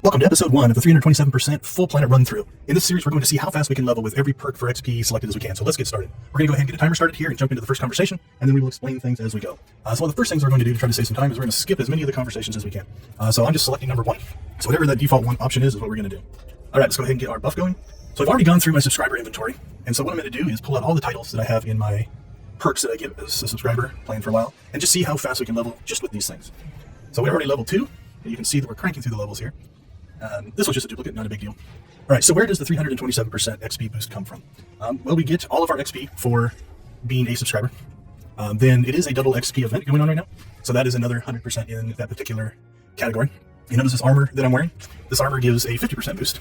Welcome to episode 1 of the 327% full planet run through. In this series, we're going to see how fast we can level with every perk for XP selected as we can. So let's get started. We're going to go ahead and get a timer started here and jump into the first conversation, and then we will explain things as we go. So one of the first things we're going to do to try to save some time is we're going to skip as many of the conversations as we can. So I'm just selecting number 1. So whatever that default 1 option is what we're going to do. All right, let's go ahead and get our buff going. So I've already gone through my subscriber inventory, and so what I'm going to do is pull out all the titles that I have in my perks that I give as a subscriber playing for a while, and just see how fast we can level just with these things. So we're already level 2, and you can see that we're cranking through the levels here. This was just a duplicate, not a big deal. All right, so where does the 327% XP boost come from? Well, we get all of our XP for being a subscriber. Then it is a double XP event going on right now. So that is another 100% in that particular category. You notice this armor that I'm wearing? This armor gives a 50% boost.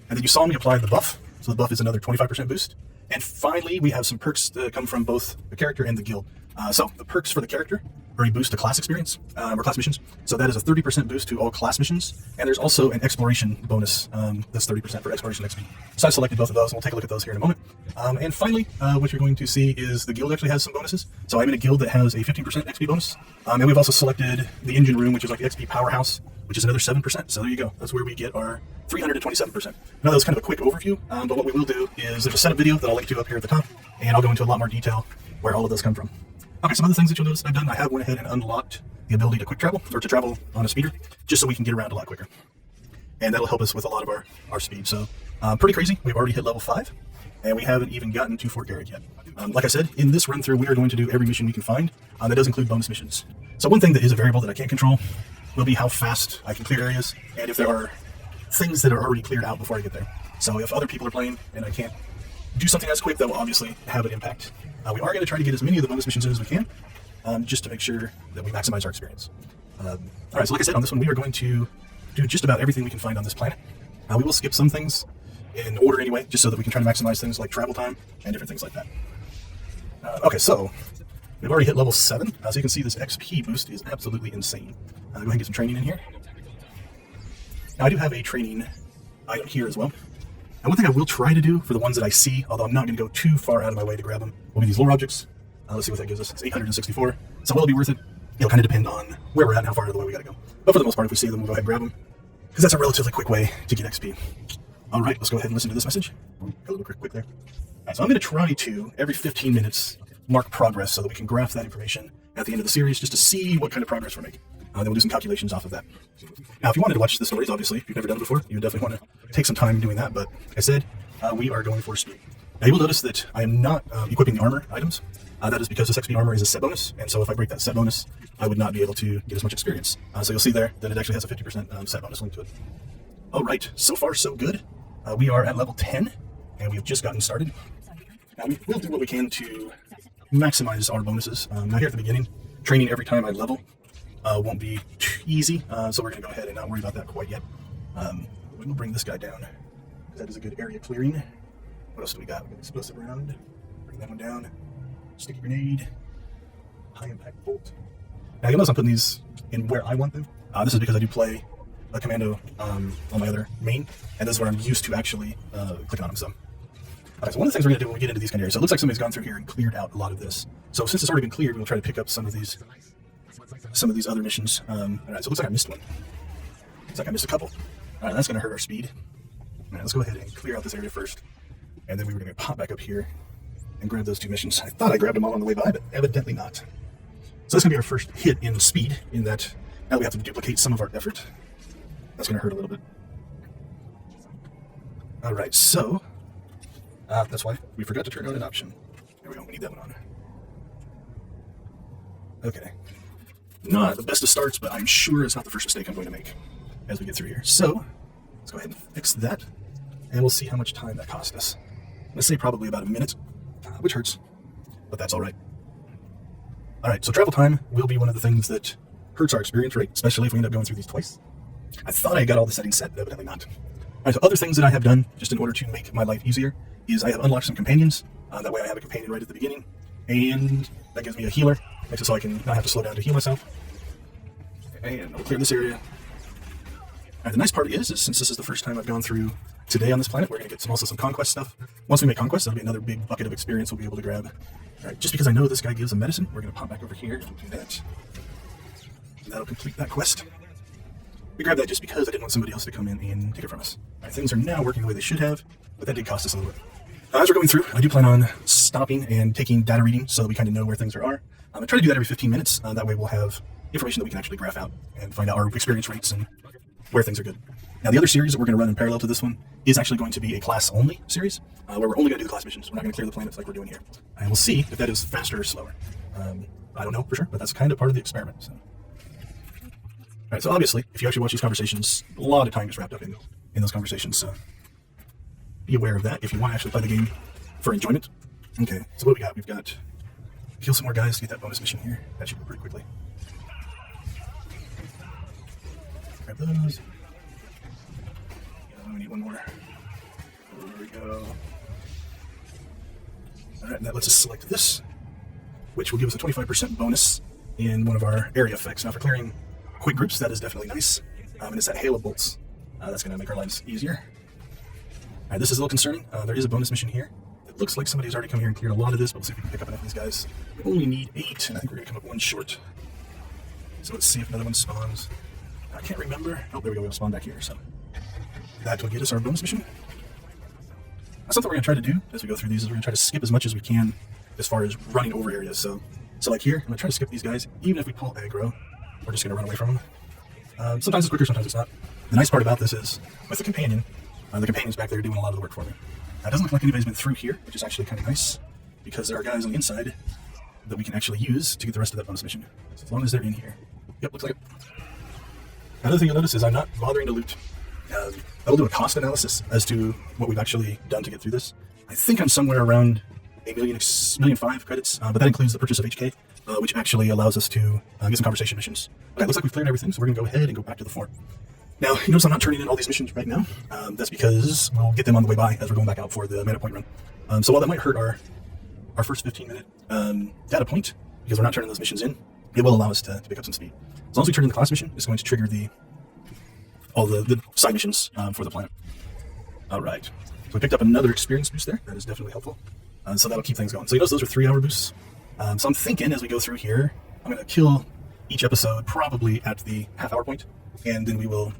And then you saw me apply the buff. So the buff is another 25% boost. And finally, we have some perks that come from both the character and the guild. So the perks for the character are a boost to class experience, or class missions. So that is a 30% boost to all class missions. And there's also an exploration bonus that's 30% for exploration XP. So I selected both of those, and we'll take a look at those here in a moment. And finally, what you're going to see is the guild actually has some bonuses. So I'm in a guild that has a 15% XP bonus. And we've also selected the engine room, which is like the XP powerhouse, which is another 7%. So there you go. That's where we get our 327%. Now that was kind of a quick overview, but what we will do is there's a setup video that I'll link to up here at the top, and I'll go into a lot more detail where all of those come from. Okay, some other things that you'll notice that I've done, I have went ahead and unlocked the ability to quick travel, or to travel on a speeder, just so we can get around a lot quicker. And that'll help us with a lot of our speed. So pretty crazy. We've already hit level 5, and we haven't even gotten to Fort Garrett yet. Like I said, in this run through, we are going to do every mission we can find. That does include bonus missions. So one thing that is a variable that I can't control will be how fast I can clear areas, and if there are things that are already cleared out before I get there. So if other people are playing and I can't do something as quick, that will obviously have an impact. We are going to try to get as many of the bonus missions in as we can, just to make sure that we maximize our experience. All right, so like I said, on this one, we are going to do just about everything we can find on this planet. We will skip some things in order anyway, just so that we can try to maximize things like travel time and different things like that. Okay, so we've already hit level 7, so you can see this XP boost is absolutely insane. Go ahead and get some training in here. Now I do have a training item here as well. And one thing I will try to do for the ones that I see, although I'm not going to go too far out of my way to grab them, will be these lore objects. Let's see what that gives us. It's 864. So will it be worth it? It'll kind of depend on where we're at and how far out of the way we got to go. But for the most part, if we see them, we'll go ahead and grab them, because that's a relatively quick way to get XP. All right, let's go ahead and listen to this message. Go a little quick there. All right, so I'm going to try to, every 15 minutes, mark progress so that we can graph that information at the end of the series, just to see what kind of progress we're making. Then we'll do some calculations off of that. Now, if you wanted to watch the stories, obviously, if you've never done it before, you would definitely want to take some time doing that. But like I said, we are going for speed. Now, you will notice that I am not equipping the armor items. That is because this XP armor is a set bonus, and so if I break that set bonus, I would not be able to get as much experience. So you'll see there that it actually has a 50% set bonus linked to it. All right, so far so good. We are at level 10, and we've just gotten started. Now, we'll do what we can to maximize our bonuses. Now, here at the beginning, training every time I level won't be too easy, so we're going to go ahead and not worry about that quite yet. We'll bring this guy down. That is a good area clearing. What else do we got? We got explosive round. Bring that one down. Sticky grenade. High impact bolt. Now you'll notice I'm putting these in where I want them. This is because I do play a commando on my other main, and this is where I'm used to actually clicking on them some. Okay, so one of the things we're going to do when we get into these kind of areas, so it looks like somebody's gone through here and cleared out a lot of this. So since it's already been cleared, we'll try to pick up some of these other missions. All right, so it looks like I missed one. Looks like I missed a couple. All right, that's going to hurt our speed. All right, let's go ahead and clear out this area first, and then we were going to pop back up here and grab those 2 missions. I thought I grabbed them all on the way by, but evidently not. So that's going to be our first hit in speed, in that now we have to duplicate some of our effort. That's going to hurt a little bit. All right, so that's why we forgot to turn on an option. There we go, we need that one on. Okay. Not the best of starts, but I'm sure it's not the first mistake I'm going to make as we get through here. So let's go ahead and fix that, and we'll see how much time that cost us. Let's say probably about a minute, which hurts, but that's all right. All right, so travel time will be one of the things that hurts our experience rate, especially if we end up going through these twice. I thought I got all the settings set, but evidently not. All right, so other things that I have done, just in order to make my life easier, is I have unlocked some companions. That way I have a companion right at the beginning, and that gives me a healer. Makes it so I can not have to slow down to heal myself. And I'll clear this area. All right, the nice part is since this is the first time I've gone through today on this planet, we're going to get also some conquest stuff. Once we make conquest, that'll be another big bucket of experience we'll be able to grab. All right, just because I know this guy gives a medicine, we're going to pop back over here and do that. And that'll complete that quest. we grabbed that just because I didn't want somebody else to come in and take it from us. All right, things are now working the way they should have, but that did cost us a little bit. As we're going through, I do plan on stopping and taking data readings so we kind of know where things are. I try to do that every 15 minutes. That way we'll have information that we can actually graph out and find out our experience rates and where things are good. Now, the other series that we're going to run in parallel to this one is actually going to be a class-only series, where we're only going to do the class missions. We're not going to clear the planets like we're doing here. And we'll see if that is faster or slower. I don't know for sure, but that's kind of part of the experiment. So. All right, so obviously, if you actually watch these conversations, a lot of time is wrapped up in those conversations. So be aware of that if you want to actually play the game for enjoyment. Okay, so what we got? We've got kill some more guys to get that bonus mission here. That should go pretty quickly. Grab those. We need one more. There we go. All right, that lets us select this, which will give us a 25% bonus in one of our area effects. Now, for clearing quick groups, that is definitely nice. And it's that hail of bolts. That's going to make our lives easier. All right, this is a little concerning. There is a bonus mission here. It looks like somebody's already come here and cleared a lot of this, but we'll see if we can pick up enough of these guys. We only need 8, and I think we're going to come up one short. So let's see if another one spawns. I can't remember. Oh, there we go. We'll spawn back here. So that will get us our bonus mission. Something we're going to try to do as we go through these is we're going to try to skip as much as we can as far as running over areas. So like here, I'm going to try to skip these guys. Even if we pull aggro, we're just going to run away from them. Sometimes it's quicker, sometimes it's not. The nice part about this is with the companion's back there doing a lot of the work for me. It doesn't look like anybody's been through here, which is actually kind of nice because there are guys on the inside that we can actually use to get the rest of that bonus mission. So as long as they're in here. Yep, looks like it. Another thing you'll notice is I'm not bothering to loot. I'll do a cost analysis as to what we've actually done to get through this. I think I'm somewhere around $1.5 million credits, but that includes the purchase of HK, which actually allows us to get some conversation missions. Okay, looks like we've cleared everything, so we're going to go ahead and go back to the fort. Now, you notice I'm not turning in all these missions right now. That's because we'll get them on the way by as we're going back out for the mana point run. So while that might hurt our first 15-minute data point, because we're not turning those missions in, it will allow us to pick up some speed. As long as we turn in the class mission, it's going to trigger all the side missions for the planet. All right. So we picked up another experience boost there. That is definitely helpful. So that'll keep things going. So you notice those are 3-hour boosts. So I'm thinking as we go through here, I'm going to kill each episode probably at the half-hour point, and then we will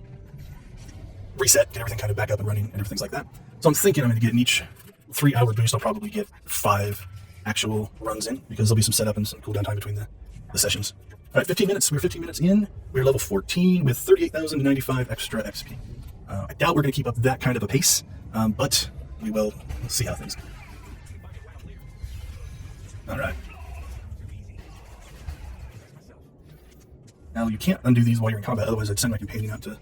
reset, get everything kind of back up and running and everything like that. So I'm thinking I'm going to get in each 3-hour boost, I'll probably get 5 actual runs in, because there'll be some setup and some cooldown time between the sessions. All right, 15 minutes. We're 15 minutes in. We're level 14 with 38,095 extra XP. I doubt we're going to keep up that kind of a pace, but we will see how things go. All right. Now, you can't undo these while you're in combat, otherwise I'd send my companion out to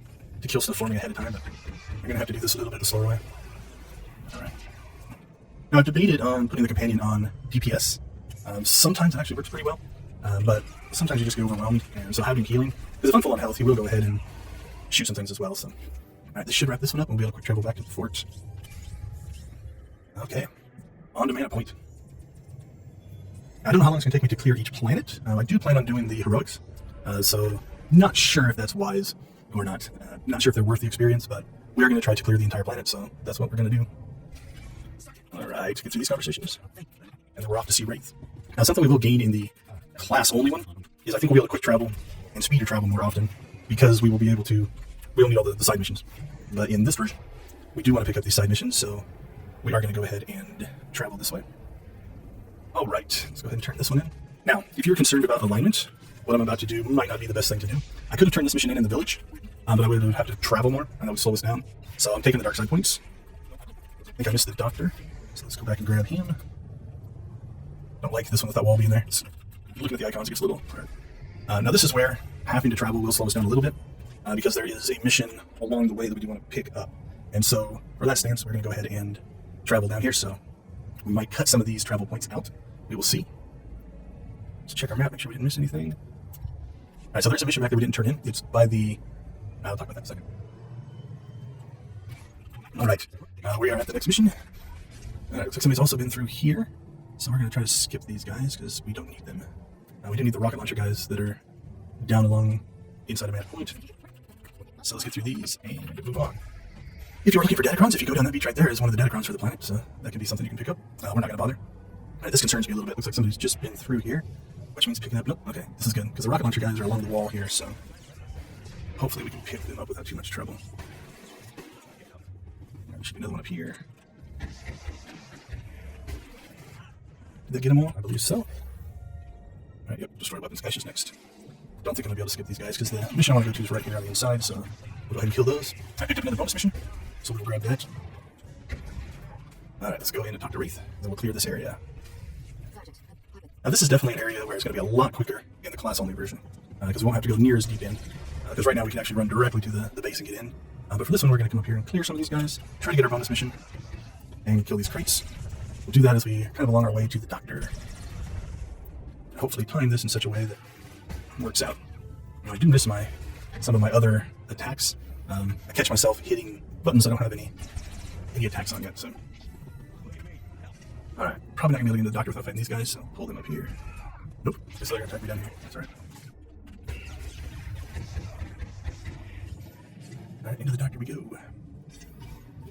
kill stuff for me ahead of time, but you're going to have to do this a little bit the slower way. All right. Now, I've debated on putting the companion on DPS. Sometimes it actually works pretty well, but sometimes you just get overwhelmed, and so having healing, because if I'm full on health, he will go ahead and shoot some things as well. So, all right, this should wrap this one up, and we'll be able to quick travel back to the fort. Okay, on to mana point. I don't know how long it's going to take me to clear each planet. I do plan on doing the heroics, so not sure if that's wise or not. Not sure if they're worth the experience, but we are going to try to clear the entire planet, so that's what we're going to do. All right, get through these conversations, and then we're off to see Wraith. Now, something we will gain in the class-only one is I think we'll be able to quick travel and speeder travel more often, because we will be able to, we don't need all the side missions. But in this version, we do want to pick up these side missions, so we are going to go ahead and travel this way. All right, let's go ahead and turn this one in. Now, if you're concerned about alignment, what I'm about to do might not be the best thing to do. I could have turned this mission in the village, but I would have to travel more, and that would slow us down. So I'm taking the dark side points. I think I missed the doctor, so let's go back and grab him. Don't like this one with that wall being there. It's, looking at the icons, it gets a little hard. Now this is where having to travel will slow us down a little bit, because there is a mission along the way that we do want to pick up. And so for that stance, we're going to go ahead and travel down here. So we might cut some of these travel points out. We will see. Let's check our map, make sure we didn't miss anything. All right, so there's a mission back that we didn't turn in. It's by the... I'll talk about that in a second. All right, we are at the next mission. Looks like somebody's also been through here. So we're going to try to skip these guys because we don't need them. We do need the rocket launcher guys that are down along inside of Mana Point. So let's get through these and move on. If you're looking for datacrons, if you go down that beach right there is one of the datacrons for the planet, so that can be something you can pick up. We're not going to bother. All right, this concerns me a little bit. Looks like somebody's just been through here, which means picking up... Nope, okay, this is good, because the rocket launcher guys are along the wall here, so... Hopefully we can pick them up without too much trouble. There should be another one up here. Did they get them all? I believe so. Alright, yep, destroy weapons caches next. Don't think I'm going to be able to skip these guys because the mission I want to go to is right here on the inside, so we'll go ahead and kill those. I picked up another bonus mission, so we'll grab that. Alright, let's go in and talk to Wraith, then we'll clear this area. Now this is definitely an area where it's going to be a lot quicker in the class-only version, because we won't have to go near as deep in, because right now we can actually run directly to the base and get in. But for this one we're going to come up here and clear some of these guys, try to get our bonus mission, and kill these crates. We'll do that as we kind of along our way to the doctor. Hopefully time this in such a way that it works out. Now, I do miss some of my other attacks. I catch myself hitting buttons I don't have any attacks on yet, so. Alright, probably not going to be able to get into the doctor without fighting these guys, so pull them up here. Nope, they're still going to attack me down here. That's alright. Alright, into the doctor we go.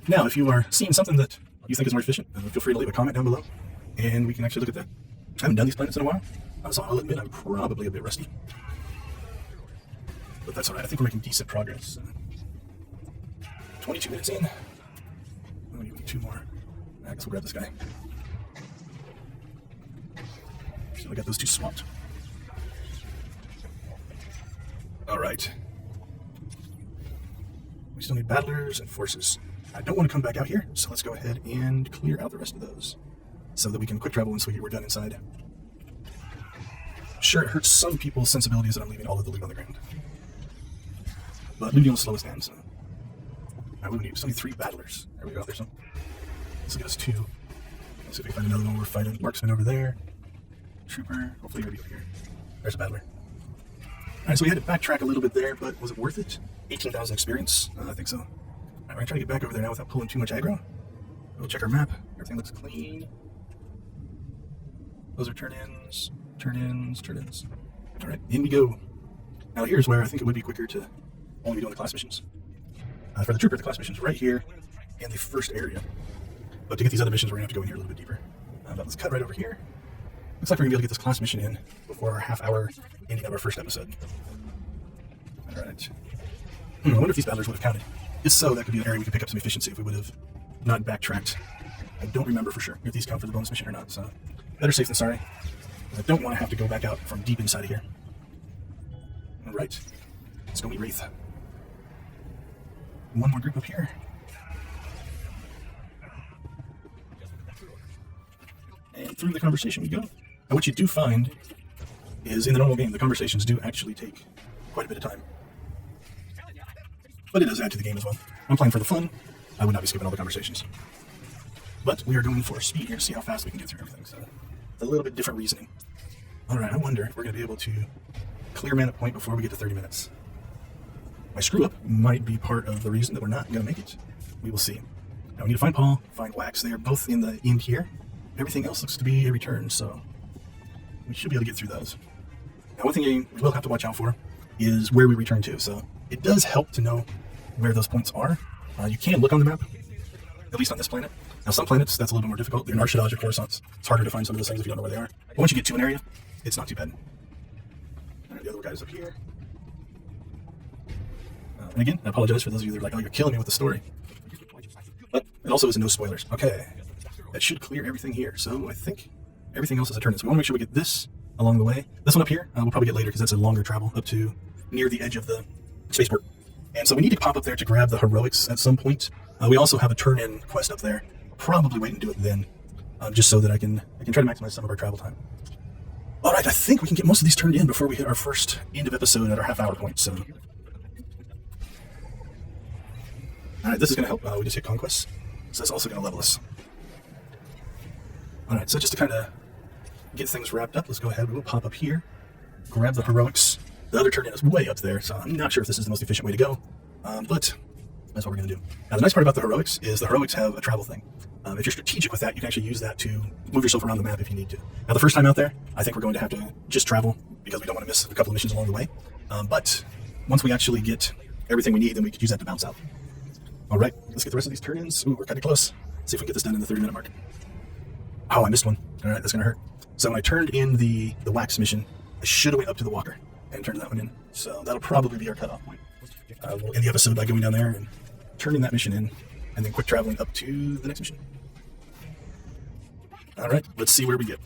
Now, if you are seeing something that you think is more efficient, feel free to leave a comment down below, and we can actually look at that. I haven't done these planets in a while, so I'll admit I'm probably a bit rusty. But that's alright, I think we're making decent progress. 22 minutes in. Oh, you need 2 more. I guess we'll grab this guy. So we got those 2 swapped. Alright. We still need battlers and forces. I don't want to come back out here, so let's go ahead and clear out the rest of those, so that we can quick travel once we're done inside. Sure, it hurts some people's sensibilities that I'm leaving all of the loot on the ground. But looting will slow us down, so. Alright, we need 3 battlers. There we go, there's some. Let's get us 2. Let's see if we can find another one we're fighting. Marksman over there. Trooper, hopefully he'll be over here. There's a battler. Alright, so we had to backtrack a little bit there, but was it worth it? 18,000 experience? I think so. Alright, we're gonna try to get back over there now without pulling too much aggro. We'll check our map. Everything looks clean. Those are turn-ins, turn-ins, turn-ins. Alright, in we go. Now here's where I think it would be quicker to only be doing the class missions. For the trooper, the class missions right here in the first area. But to get these other missions, we're going to have to go in here a little bit deeper. But let's cut right over here. Looks like we're going to be able to get this class mission in before our half-hour ending of our first episode. Alright. I wonder if these battlers would have counted. If so, that could be an area we could pick up some efficiency if we would have not backtracked. I don't remember for sure if these count for the bonus mission or not, so better safe than sorry. I don't want to have to go back out from deep inside of here. Alright. Let's go meet Wraith. One more group up here. And through the conversation we go. And what you do find is in the normal game, the conversations do actually take quite a bit of time. But it does add to the game as well. I'm playing for the fun. I would not be skipping all the conversations. But we are going for speed here to see how fast we can get through everything. So it's a little bit different reasoning. Alright, I wonder if we're going to be able to clear mana point before we get to 30 minutes. My screw up might be part of the reason that we're not going to make it. We will see. Now we need to find Paul, find Wax. They are both in the end here. Everything else looks to be a return, so we should be able to get through those. Now one thing we will have to watch out for is where we return to. So it does help to know where those points are. You can look on the map, at least on this planet. Now some planets, that's a little bit more difficult. They're Narshadaj or Coruscant. It's harder to find some of those things if you don't know where they are. But once you get to an area, it's not too bad. All right, the other guy's up here. And again, I apologize for those of you that are like, oh, you're killing me with the story. But it also is no spoilers. Okay, that should clear everything here. So I think everything else is a turn. So we want to make sure we get this along the way. This one up here, we'll probably get later because that's a longer travel up to near the edge of the spaceport. And so we need to pop up there to grab the heroics at some point. We also have a turn-in quest up there. Probably wait and do it then, just so that I can try to maximize some of our travel time. All right, I think we can get most of these turned in before we hit our first end of episode at our half-hour point. So, all right, this is going to help. We just hit conquest, so that's also going to level us. All right, so just to kind of get things wrapped up, let's go ahead. We'll pop up here, grab the heroics. The other turn-in is way up there, so I'm not sure if this is the most efficient way to go, but that's what we're going to do. Now, the nice part about the heroics is the heroics have a travel thing. If you're strategic with that, you can actually use that to move yourself around the map if you need to. Now, the first time out there, I think we're going to have to just travel because we don't want to miss a couple of missions along the way. But once we actually get everything we need, then we could use that to bounce out. All right, let's get the rest of these turn-ins. Ooh, we're kind of close. Let's see if we can get this done in the 30-minute mark. Oh, I missed one. All right, that's going to hurt. So when I turned in the wax mission, I should have went up to the walker and turned that one in. So that'll probably be our cutoff point. We'll end the episode by going down there and turning that mission in, and then quick traveling up to the next mission. All right, let's see where we get.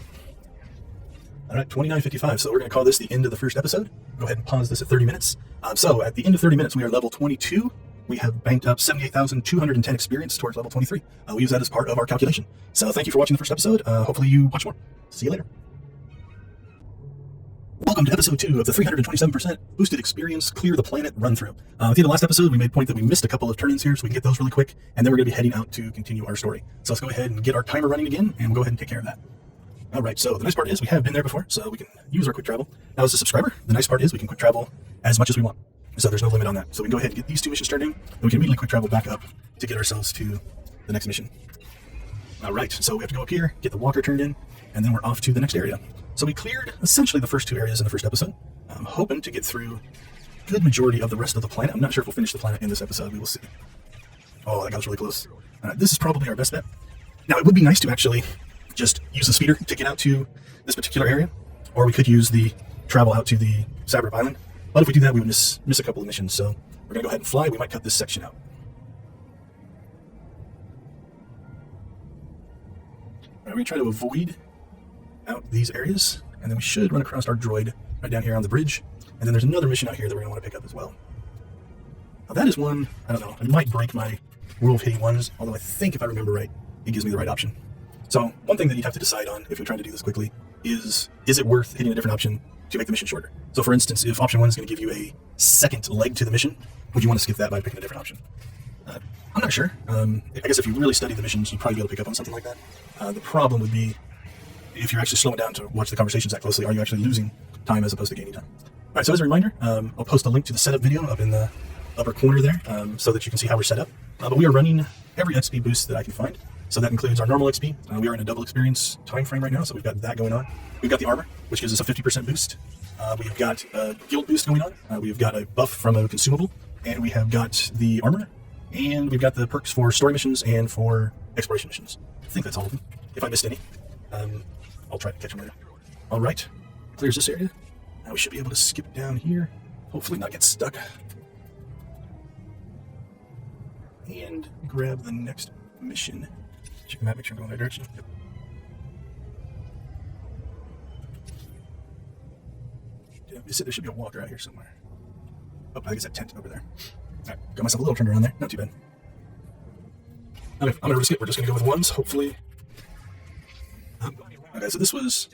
All right, 29:55. So we're going to call this the end of the first episode. Go ahead and pause this at 30 minutes. So at the end of 30 minutes, we are level 22. We have banked up 78,210 experience towards level 23. We use that as part of our calculation. So thank you for watching the first episode. Hopefully you watch more. See you later. Welcome to episode 2 of the 327% boosted experience clear the planet run through. At the end of the last episode, we made point that we missed a couple of turn-ins here, so we can get those really quick, and then we're going to be heading out to continue our story. So let's go ahead and get our timer running again, and we'll go ahead and take care of that. All right, so the nice part is we have been there before, so we can use our quick travel. Now as a subscriber, the nice part is we can quick travel as much as we want. So there's no limit on that. So we can go ahead and get these 2 missions turned in, and we can immediately quick travel back up to get ourselves to the next mission. All right, so we have to go up here, get the walker turned in, and then we're off to the next area. So we cleared essentially the first 2 areas in the first episode. I'm hoping to get through a good majority of the rest of the planet. I'm not sure if we'll finish the planet in this episode. We will see. Oh, that got us really close. This is probably our best bet. Now, it would be nice to actually just use the speeder to get out to this particular area, or we could use the travel out to the Sabrip Island. But if we do that, we would miss a couple of missions. So we're going to go ahead and fly. We might cut this section out. All right, we're going to try to avoid out these areas, and then we should run across our droid right down here on the bridge. And then there's another mission out here that we're going to want to pick up as well. Now that is one, I don't know, it might break my rule of hitting ones, although I think if I remember right, it gives me the right option. So one thing that you'd have to decide on if you're trying to do this quickly is it worth hitting a different option to make the mission shorter? So for instance, if option 1 is going to give you a second leg to the mission, would you want to skip that by picking a different option? I'm not sure. I guess if you really study the missions, you'd probably be able to pick up on something like that. The problem would be if you're actually slowing down to watch the conversations that closely, are you actually losing time as opposed to gaining time? All right, so as a reminder, I'll post a link to the setup video up in the upper corner there so that you can see how we're set up. But we are running every XP boost that I can find. So that includes our normal XP. We are in a double experience time frame right now, so we've got that going on. We've got the armor, which gives us a 50% boost. We've got a guild boost going on. We've got a buff from a consumable, and we have got the armor, and we've got the perks for story missions and for exploration missions. I think that's all of them. If I missed any, I'll try to catch them later. All right, clears this area. Now we should be able to skip down here, hopefully not get stuck, and grab the next mission. Check the map, make sure I'm going the right direction. Yep. There should be a walker out here somewhere. Oh, I think it's that tent over there. All right, got myself a little turned around there. Not too bad. Okay, I'm going to risk it. We're just going to go with ones, hopefully. Okay, so this was...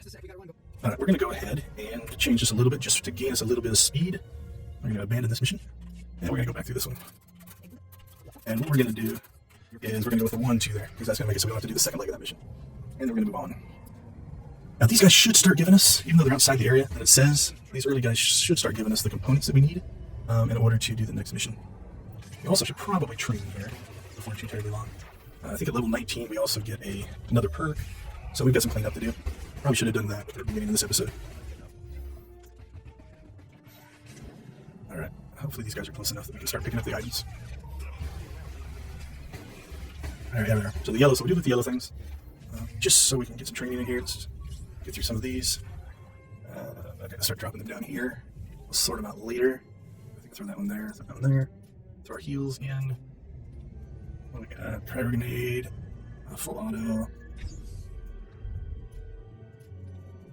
All right, we're going to go ahead and change this a little bit just to gain us a little bit of speed. We're going to abandon this mission, and we're going to go back through this one. And what we're going to do is we're going to go with the 1-2 there, because that's going to make it so we don't have to do the second leg of that mission. And then we're going to move on. Now these guys should start giving us, even though they're outside the area that it says, these early guys should start giving us the components that we need in order to do the next mission. We also should probably train here before too terribly long. I think at level 19 we also get another perk, so we've got some cleanup to do. Probably should have done that at the beginning of this episode. Alright, hopefully these guys are close enough that we can start picking up the items. Alright, there we are. So the yellow, so we do with the yellow things, just so we can get some training in here. Let's get through some of these. Okay, let's start dropping them down here. We'll sort them out later. I think I'll throw that one there, throw that one there. Throw our heals in. What do we got? Prior grenade, full auto.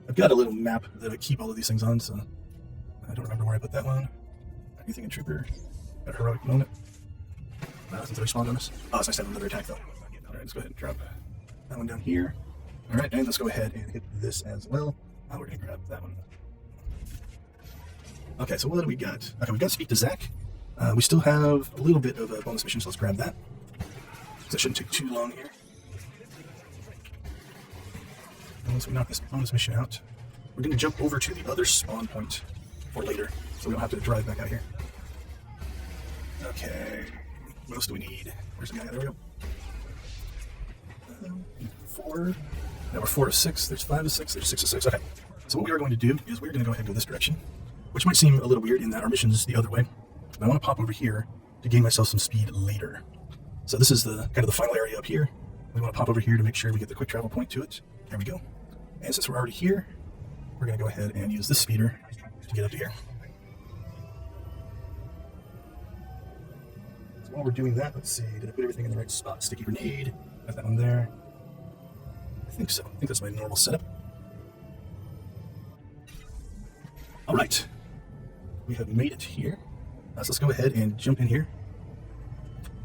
I've got a little map that I keep all of these things on, so I don't remember where I put that one. Anything in Trooper? Got a heroic moment. Since they respawned on us. Oh, it's nice to have another attack though. Alright, let's go ahead and drop that one down here. Alright, and let's go ahead and hit this as well. We're going to grab that one. Okay, so what do we got? Okay, we got Speak to Zach. We still have a little bit of a bonus mission, so let's grab that. That shouldn't take too long here. And once we knock this bonus mission out, we're going to jump over to the other spawn point for later, so we don't have to drive back out here. Okay, what else do we need? Where's the guy? There we go. 4. Now we're 4 of 6. There's 5 of 6. There's 6 of 6. Okay, so what we are going to do is we're going to go ahead and go this direction, which might seem a little weird in that our mission's the other way. But I want to pop over here to gain myself some speed later. So this is the kind of the final area up here. We want to pop over here to make sure we get the quick travel point to it. There we go. And since we're already here, we're going to go ahead and use this speeder to get up to here. while we're doing that, let's see, did I put everything in the right spot? Sticky grenade, got that one there. I think so. I think that's my normal setup. All right, we have made it here. So let's go ahead and jump in here.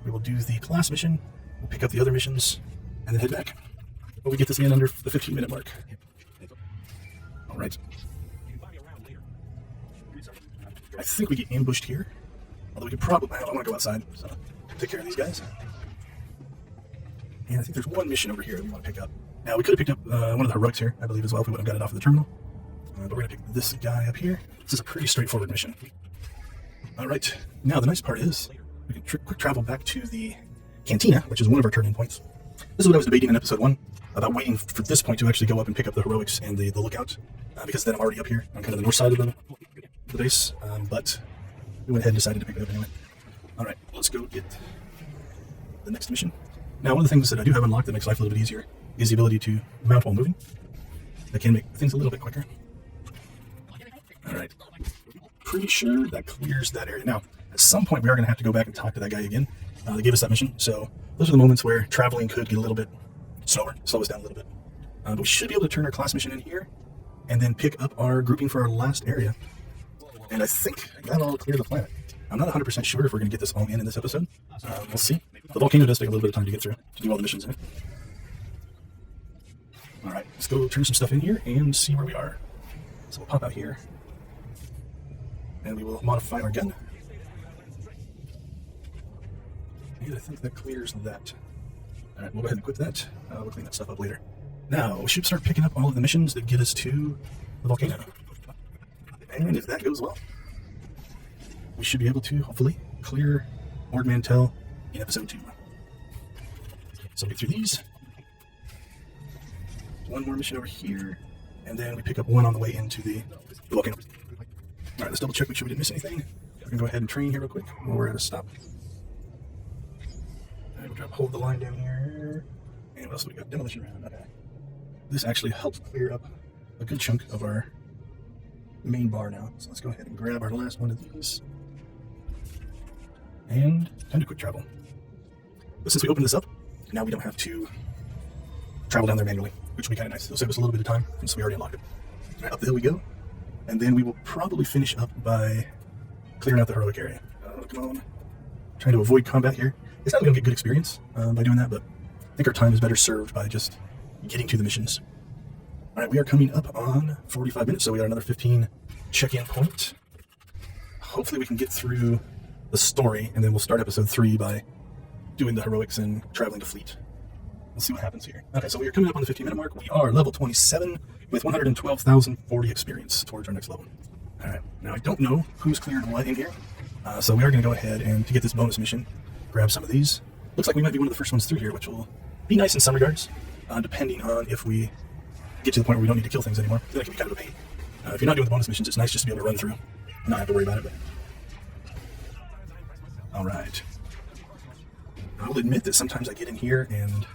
We will do the class mission, we'll pick up the other missions, and then head back. But we get this in under the 15-minute mark. All right. I think we get ambushed here. Although we could probably, I want to go outside, so take care of these guys. And I think there's one mission over here that we want to pick up. Now, we could have picked up one of the heroics here, I believe, as well, if we would have got it off of the terminal. But we're going to pick this guy up here. This is a pretty straightforward mission. All right. Now, the nice part is we can quick travel back to the cantina, which is one of our turn-in points. This is what I was debating in episode 1, about waiting for this point to actually go up and pick up the heroics and the lookout, because then I'm already up here on kind of the north side of the base, but we went ahead and decided to pick it up anyway. All right, let's go get the next mission. Now, one of the things that I do have unlocked that makes life a little bit easier is the ability to mount while moving. That can make things a little bit quicker. All right, pretty sure that clears that area. Now, at some point, we are going to have to go back and talk to that guy again. They gave us that mission, so those are the moments where traveling could get a little bit slow us down a little bit. But we should be able to turn our class mission in here and then pick up our grouping for our last area. And I think that'll clear the planet. I'm not 100% sure if we're going to get this all in this episode. We'll see. The volcano does take a little bit of time to get through, to do all the missions in it. All right, let's go turn some stuff in here and see where we are. So we'll pop out here, and we will modify our gun. And I think that clears that. All right, we'll go ahead and equip that. We'll clean that stuff up later. Now, we should start picking up all of the missions that get us to the volcano. And if that goes well, we should be able to, hopefully, clear Ord Mantell in episode 2. So we get through these. One more mission over here, and then we pick up one on the way into the volcano. All right, let's double check, make sure we didn't miss anything. We're going to go ahead and train here real quick while we're at a stop. All right, we'll hold the line down here. And what else do we got? Demolition round. Okay. This actually helps clear up a good chunk of our main bar now. So let's go ahead and grab our last one of these. And time to quick travel. But since we opened this up, now we don't have to travel down there manually, which will be kind of nice. It'll save us a little bit of time since we already unlocked it. All right, up the hill we go. And then we will probably finish up by clearing out the heroic area. Come on. Trying to avoid combat here. It's not going to get good experience by doing that, but I think our time is better served by just getting to the missions. All right, we are coming up on 45 minutes, so we got another 15 check-in point. Hopefully we can get through the story, and then we'll start episode 3 by doing the heroics and traveling to Fleet. We'll see what happens here. Okay, so we are coming up on the 15-minute mark. We are level 27 with 112,040 experience towards our next level. All right, now I don't know who's cleared what in here, so we are going to go ahead and, to get this bonus mission, grab some of these. Looks like we might be one of the first ones through here, which will be nice in some regards, depending on if we get to the point where we don't need to kill things anymore. Then it can be kind of a pain. If you're not doing the bonus missions, it's nice just to be able to run through and not have to worry about it. But all right. I will admit that sometimes I get in here and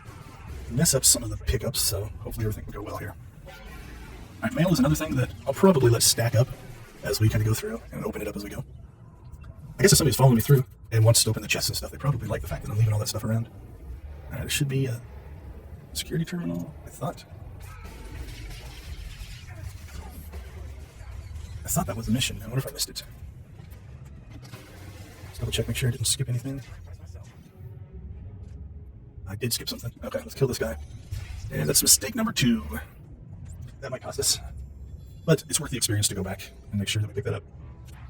mess up some of the pickups, so hopefully everything will go well here. All right, mail is another thing that I'll probably let stack up as we kind of go through and open it up as we go. I guess if somebody's following me through and wants to open the chests and stuff, they probably like the fact that I'm leaving all that stuff around. All right, there should be a security terminal, I thought. I thought that was a mission. I wonder if I missed it. Let's double check, make sure I didn't skip anything. I did skip something. Okay, let's kill this guy. And that's mistake number 2. That might cost us. But it's worth the experience to go back and make sure that we pick that up.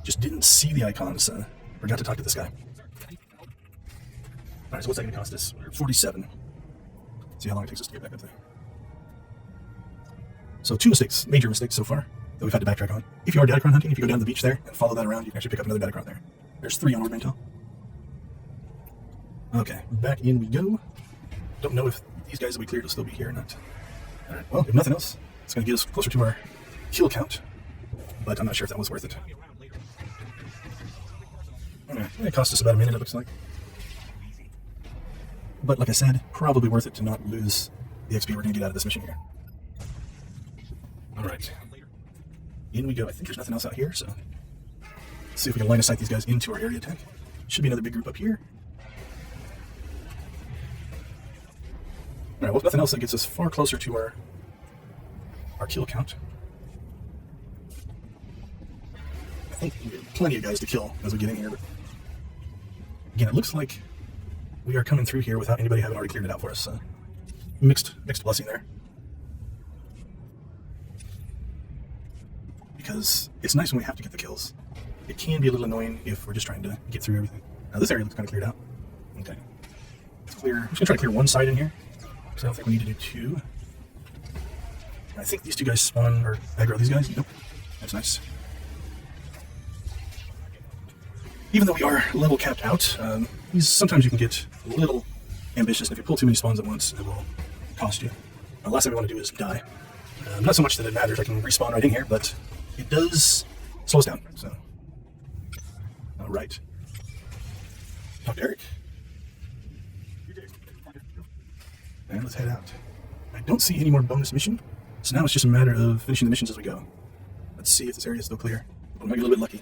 Just didn't see the icons. Forgot to talk to this guy. Alright, so what's that going to cost us? We're 47. See how long it takes us to get back up there. So 2 mistakes, major mistakes so far, that we've had to backtrack on. If you are Datacron hunting, if you go down the beach there and follow that around, you can actually pick up another Datacron there. There's 3 on Ord Mantell. Okay, back in we go. Don't know if these guys that we cleared will still be here or not. Alright, well, if nothing else, it's going to get us closer to our kill count, but I'm not sure if that was worth it. Alright, it cost us about a minute, it looks like. But like I said, probably worth it to not lose the XP we're going to get out of this mission here. Alright, in we go. I think there's nothing else out here, so let's see if we can line of sight these guys into our area attack. Should be another big group up here. Alright, well, if nothing else, that gets us far closer to our kill count. I think we have plenty of guys to kill as we get in here, but again, it looks like we are coming through here without anybody having already cleared it out for us. Mixed blessing there. Because it's nice when we have to get the kills. It can be a little annoying if we're just trying to get through everything. Now this area looks kind of cleared out. Okay. Let's clear. I'm just going to try to clear one side in here, because I don't think we need to do two. I think these two guys spawn or aggro these guys. Nope. That's nice. Even though we are level capped out, sometimes you can get a little ambitious, and if you pull too many spawns at once, it will cost you. The last thing we want to do is die. Not so much that it matters, I can respawn right in here, but it does slow us down. So, all right. Talk to Eric. And let's head out. I don't see any more bonus mission, so now it's just a matter of finishing the missions as we go. Let's see if this area is still clear. We might get a little bit lucky.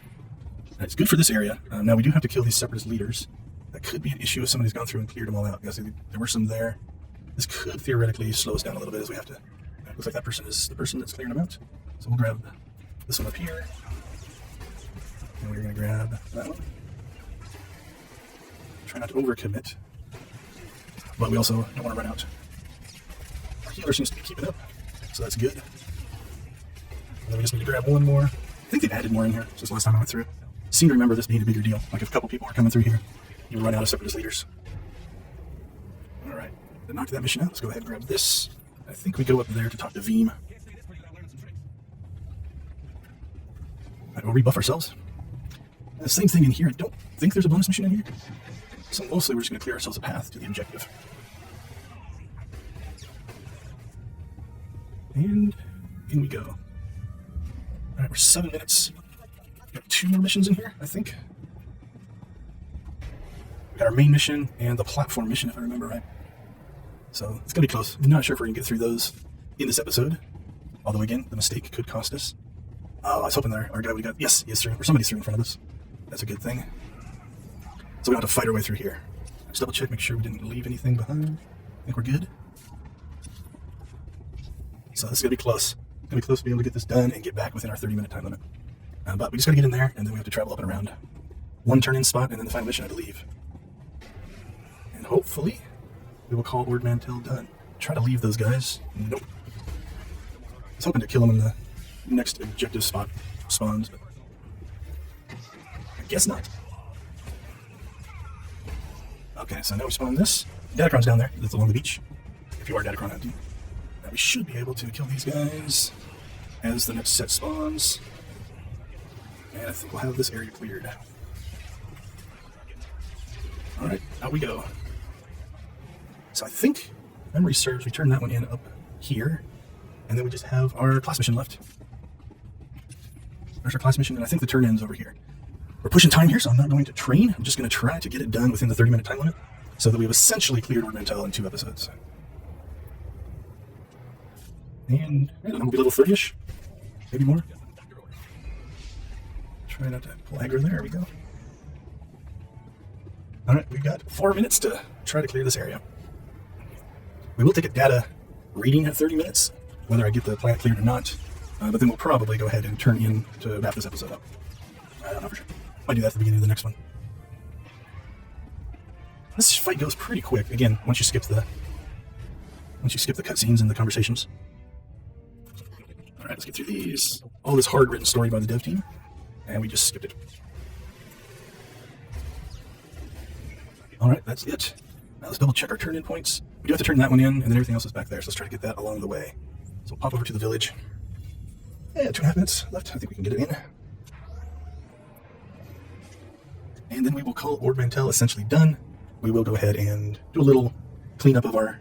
It's good for this area. Now we do have to kill these separatist leaders. That could be an issue if somebody's gone through and cleared them all out. Because there were some there. This could theoretically slow us down a little bit as we have to. Looks like that person is the person that's clearing them out. So we'll grab this one up here. And we're going to grab that one. Try not to overcommit. But we also don't want to run out. Our healer seems to be keeping up. So that's good. And then we just need to grab one more. I think they've added more in here since the last time I went through. Seem to remember this being a bigger deal. Like if a couple people are coming through here, you run out of separatist leaders. Alright, then knocked that mission out. Let's go ahead and grab this. I think we go up there to talk to Veem. Alright, we'll rebuff ourselves. And the same thing in here. I don't think there's a bonus mission in here. So mostly we're just going to clear ourselves a path to the objective. And in we go. Alright, we're 7 minutes. We got 2 more missions in here, I think. We got our main mission and the platform mission, if I remember right. So it's going to be close. I'm not sure if we're going to get through those in this episode. Although, again, the mistake could cost us. I was hoping that our guy would have got... Yes, he is through. Or somebody's through in front of us. That's a good thing. So we don't have to fight our way through here. Just double check, make sure we didn't leave anything behind. I think we're good. So this is going to be close. It's going to be close to be able to get this done and get back within our 30-minute time limit. But we just got to get in there, and then we have to travel up and around. One turn-in spot, and then the final mission, I believe. And hopefully, we will call Ord Mantell done. Try to leave those guys. Nope. I was hoping to kill them in the next objective spot spawns, but I guess not. Okay, so now we spawn this. Datacron's down there. That's along the beach. If you are Datacron hunting. Now we should be able to kill these guys as the next set spawns. And I think we'll have this area cleared. Alright, out we go. So I think, memory serves, we turn that one in up here, and then we just have our class mission left. There's our class mission, and I think the turn-in's over here. We're pushing time here, so I'm not going to train. I'm just going to try to get it done within the 30-minute time limit, so that we have essentially cleared Ord Mantell in 2 episodes. And I don't know, we'll be level 30-ish, maybe more. Try not to pull aggro there. There we go. Alright, we've got 4 minutes to try to clear this area. We will take a data reading at 30 minutes, whether I get the planet cleared or not, but then we'll probably go ahead and turn in to wrap this episode up. I don't know for sure. Might do that at the beginning of the next one. This fight goes pretty quick. Again, once you skip the cutscenes and the conversations. Alright, let's get through these. All this hard written story by the dev team. And we just skipped it. Alright, that's it. Now let's double check our turn-in points. We do have to turn that one in, and then everything else is back there, so let's try to get that along the way. So we'll pop over to the village. Yeah, 2.5 minutes left. I think we can get it in. And then we will call Ord Mantell essentially done. We will go ahead and do a little cleanup of our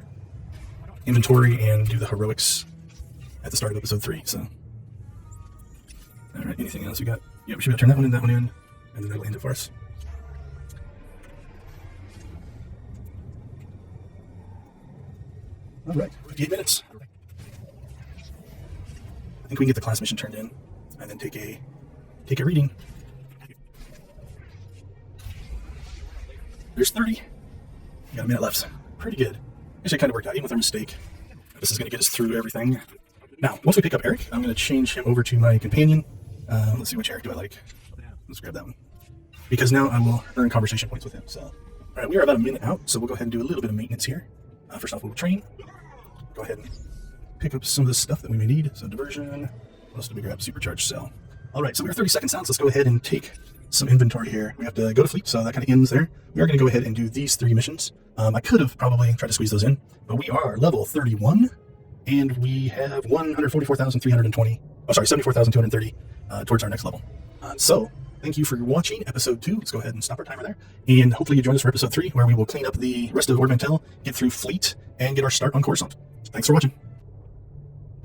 inventory and do the heroics at the start of episode 3. So, alright, anything else we got? Yeah, we should be able to turn that one in, and then that'll end it for us. Alright, 58 minutes. I think we can get the class mission turned in, and then take a reading. There's 30. We got a minute left. Pretty good. Actually, it kind of worked out, even with our mistake. This is going to get us through everything. Now, once we pick up Eric, I'm going to change him over to my companion. Let's see, which Eric do I like. Let's grab that one. Because now I will earn conversation points with him. So, all right, we are about a minute out, so we'll go ahead and do a little bit of maintenance here. First off, we'll train. Go ahead and pick up some of this stuff that we may need. So, diversion. What else did we grab? Supercharged cell. All right, so we're 30 seconds out, so let's go ahead and take some inventory here. We have to go to fleet, so that kind of ends there. We are going to go ahead and do these 3 missions. I could have probably tried to squeeze those in, but we are level 31, and we have 144,320. Oh, sorry, 74,230 towards our next level. So, thank you for watching episode 2. Let's go ahead and stop our timer there. And hopefully you join us for episode 3, where we will clean up the rest of Ord Mantell, get through fleet, and get our start on Coruscant. Thanks for watching.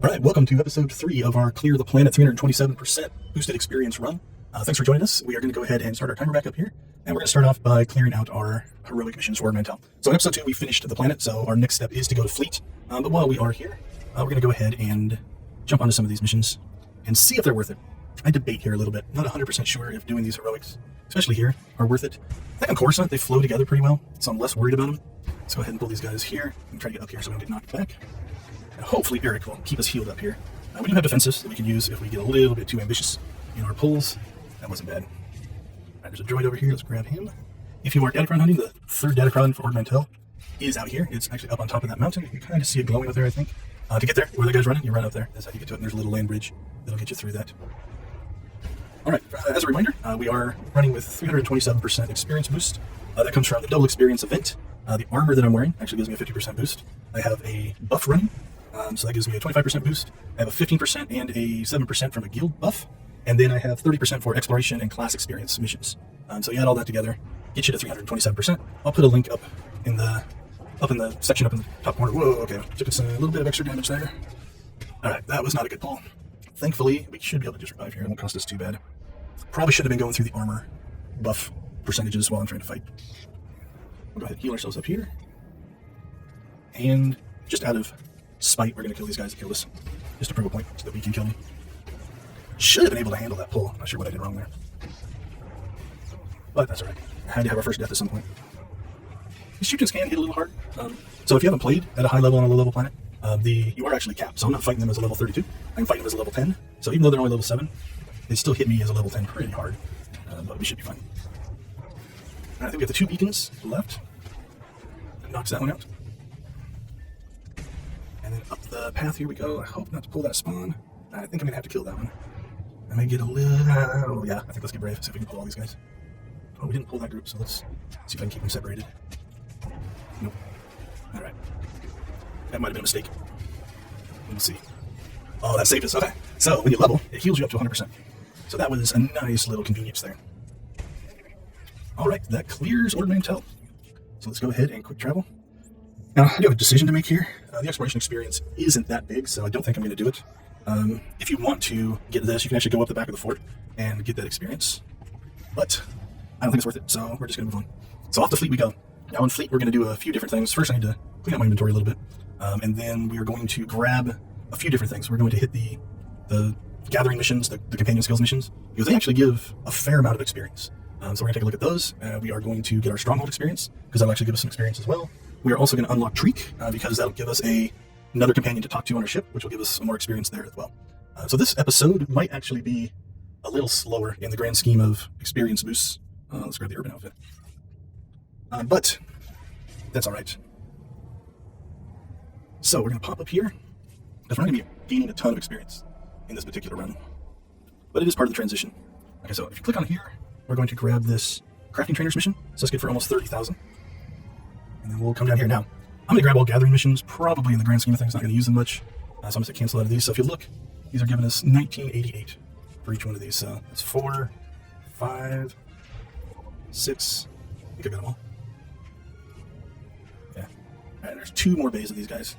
All right, welcome to episode 3 of our Clear the Planet 327% boosted experience run. Thanks for joining us. We are going to go ahead and start our timer back up here. And we're going to start off by clearing out our heroic missions for Ord Mantell. So in episode 2, we finished the planet, so our next step is to go to fleet. But while we are here, we're going to go ahead and jump onto some of these missions and see if they're worth it. I debate here a little bit. Not 100% sure if doing these heroics, especially here, are worth it. I think on Coruscant, they flow together pretty well, so I'm less worried about them. Let's go ahead and pull these guys here and try to get up here so we don't get knocked back. And hopefully Eric will keep us healed up here. We do have defenses that we can use if we get a little bit too ambitious in our pulls. That wasn't bad. All right, there's a droid over here. Let's grab him. If you are Datacron hunting, the 3rd Datacron for Ord Mantell is out here. It's actually up on top of that mountain. You can kind of see it glowing up there, I think. To get there, where the guy's running, you run up there. That's how you get to it. And there's a little land bridge that'll get you through that. All right, as a reminder, we are running with 327% experience boost. That comes from the double experience event. The armor that I'm wearing actually gives me a 50% boost. I have a buff running, so that gives me a 25% boost. I have a 15% and a 7% from a guild buff. And then I have 30% for exploration and class experience missions. So you add all that together, get you to 327%. I'll put a link up in the section up in the top corner. Whoa, okay, took us a little bit of extra damage there. All right, that was not a good pull. Thankfully, we should be able to just revive here. It won't cost us too bad. Probably should have been going through the armor buff percentages while I'm trying to fight. We'll go ahead and heal ourselves up here. And just out of spite, we're going to kill these guys that killed us. Just to prove a point so that we can kill them. Should have been able to handle that pull. I'm not sure what I did wrong there. But that's alright. I had to have our first death at some point. These chieftains can hit a little hard. So if you haven't played at a high level on a low level planet, you are actually capped. So I'm not fighting them as a level 32. I'm fighting them as a level 10. So even though they're only level 7, they still hit me as a level 10 pretty hard. But we should be fine. I think we have the 2 beacons left. That knocks that one out. And then up the path here we go. I hope not to pull that spawn. I think I'm going to have to kill that one. I may get a little... yeah, I think let's get brave, see if we can pull all these guys. Oh, we didn't pull that group, so let's see if I can keep them separated. Nope. Alright. That might have been a mistake. We'll see. Oh, that saved us. Okay. So, when you level, it heals you up to 100%. So that was a nice little convenience there. Alright, that clears Ord Mantell. So let's go ahead and quick travel. Now, I do have a decision to make here. The exploration experience isn't that big, so I don't think I'm going to do it. If you want to get this, you can actually go up the back of the fort and get that experience. But I don't think it's worth it, so we're just going to move on. So off the fleet we go. Now on fleet, we're going to do a few different things. First, I need to clean up my inventory a little bit. And then we are going to grab a few different things. We're going to hit the gathering missions, the companion skills missions, because they actually give a fair amount of experience. So we're going to take a look at those. We are going to get our stronghold experience, because that'll actually give us some experience as well. We are also going to unlock Treek, because that'll give us another companion to talk to on our ship, which will give us some more experience there as well. So this episode might actually be a little slower in the grand scheme of experience boosts. Let's grab the urban outfit. But that's all right. So we're going to pop up here, because we're not going to be gaining a ton of experience in this particular run. But it is part of the transition. Okay, so if you click on here, we're going to grab this crafting trainers mission. So let's get for almost 30,000. And then we'll come down here. Now, I'm going to grab all gathering missions, probably in the grand scheme of things, not going to use them much. So I'm going to cancel out of these. So if you look, these are giving us 1988 for each one of these. So it's 4, 5, 6. I think I got them all. Yeah. And there's 2 more bays of these guys.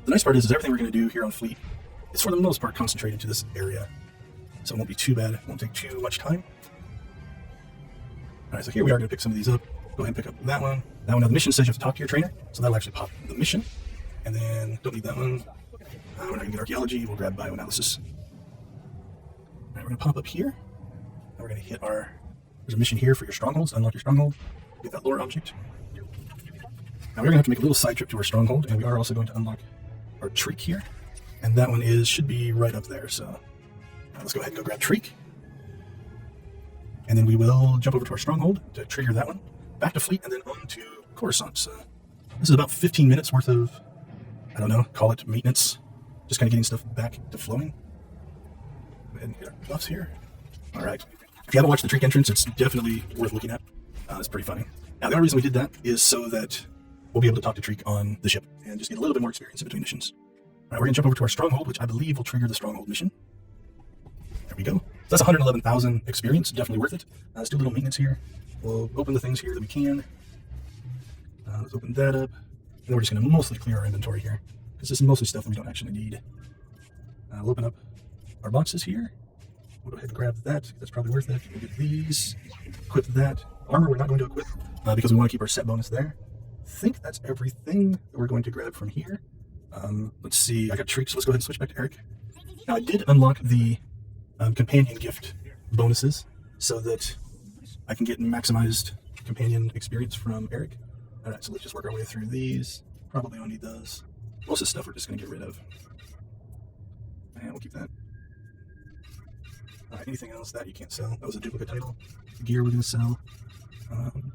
The nice part is everything we're going to do here on fleet is for the most part concentrated to this area. So it won't be too bad. It won't take too much time. All right, so here we are going to pick some of these up. Go ahead and pick up that one. That one, now the mission says you have to talk to your trainer, so that'll actually pop the mission. And then, don't need that one. We're not going to get archaeology. We'll grab bioanalysis. All right, we're going to pop up here. And we're going to hit our... There's a mission here for your strongholds. Unlock your stronghold. Get that lore object. Now we're going to have to make a little side trip to our stronghold, and we are also going to unlock our Treek here. And that one should be right up there, so let's go ahead and go grab Treek. And then we will jump over to our stronghold to trigger that one, back to fleet, and then on to Coruscant. So this is about 15 minutes worth of, I don't know, call it maintenance. Just kind of getting stuff back to flowing. Go ahead and get our buffs here. All right. If you haven't watched the Treek entrance, it's definitely worth looking at. It's pretty funny. Now, the only reason we did that is so that we'll be able to talk to Treek on the ship and just get a little bit more experience in between missions. All right, we're going to jump over to our stronghold, which I believe will trigger the stronghold mission. There we go. So that's 111,000 experience. Definitely worth it. Let's do a little maintenance here. We'll open the things here that we can. Let's open that up. And then we're just going to mostly clear our inventory here, because this is mostly stuff that we don't actually need. We'll open up our boxes here. We'll go ahead and grab that. That's probably worth it. We'll get these. Equip that. Armor we're not going to equip because we want to keep our set bonus there. I think that's everything that we're going to grab from here. Let's see. I got Treek, so let's go ahead and switch back to Eric. Now I did unlock the companion gift bonuses so that I can get maximized companion experience from Eric. All right, so let's just work our way through these. Probably don't need those. Most of the stuff we're just going to get rid of. And we'll keep that. All right, anything else that you can't sell? That was a duplicate title. Gear we're going to sell.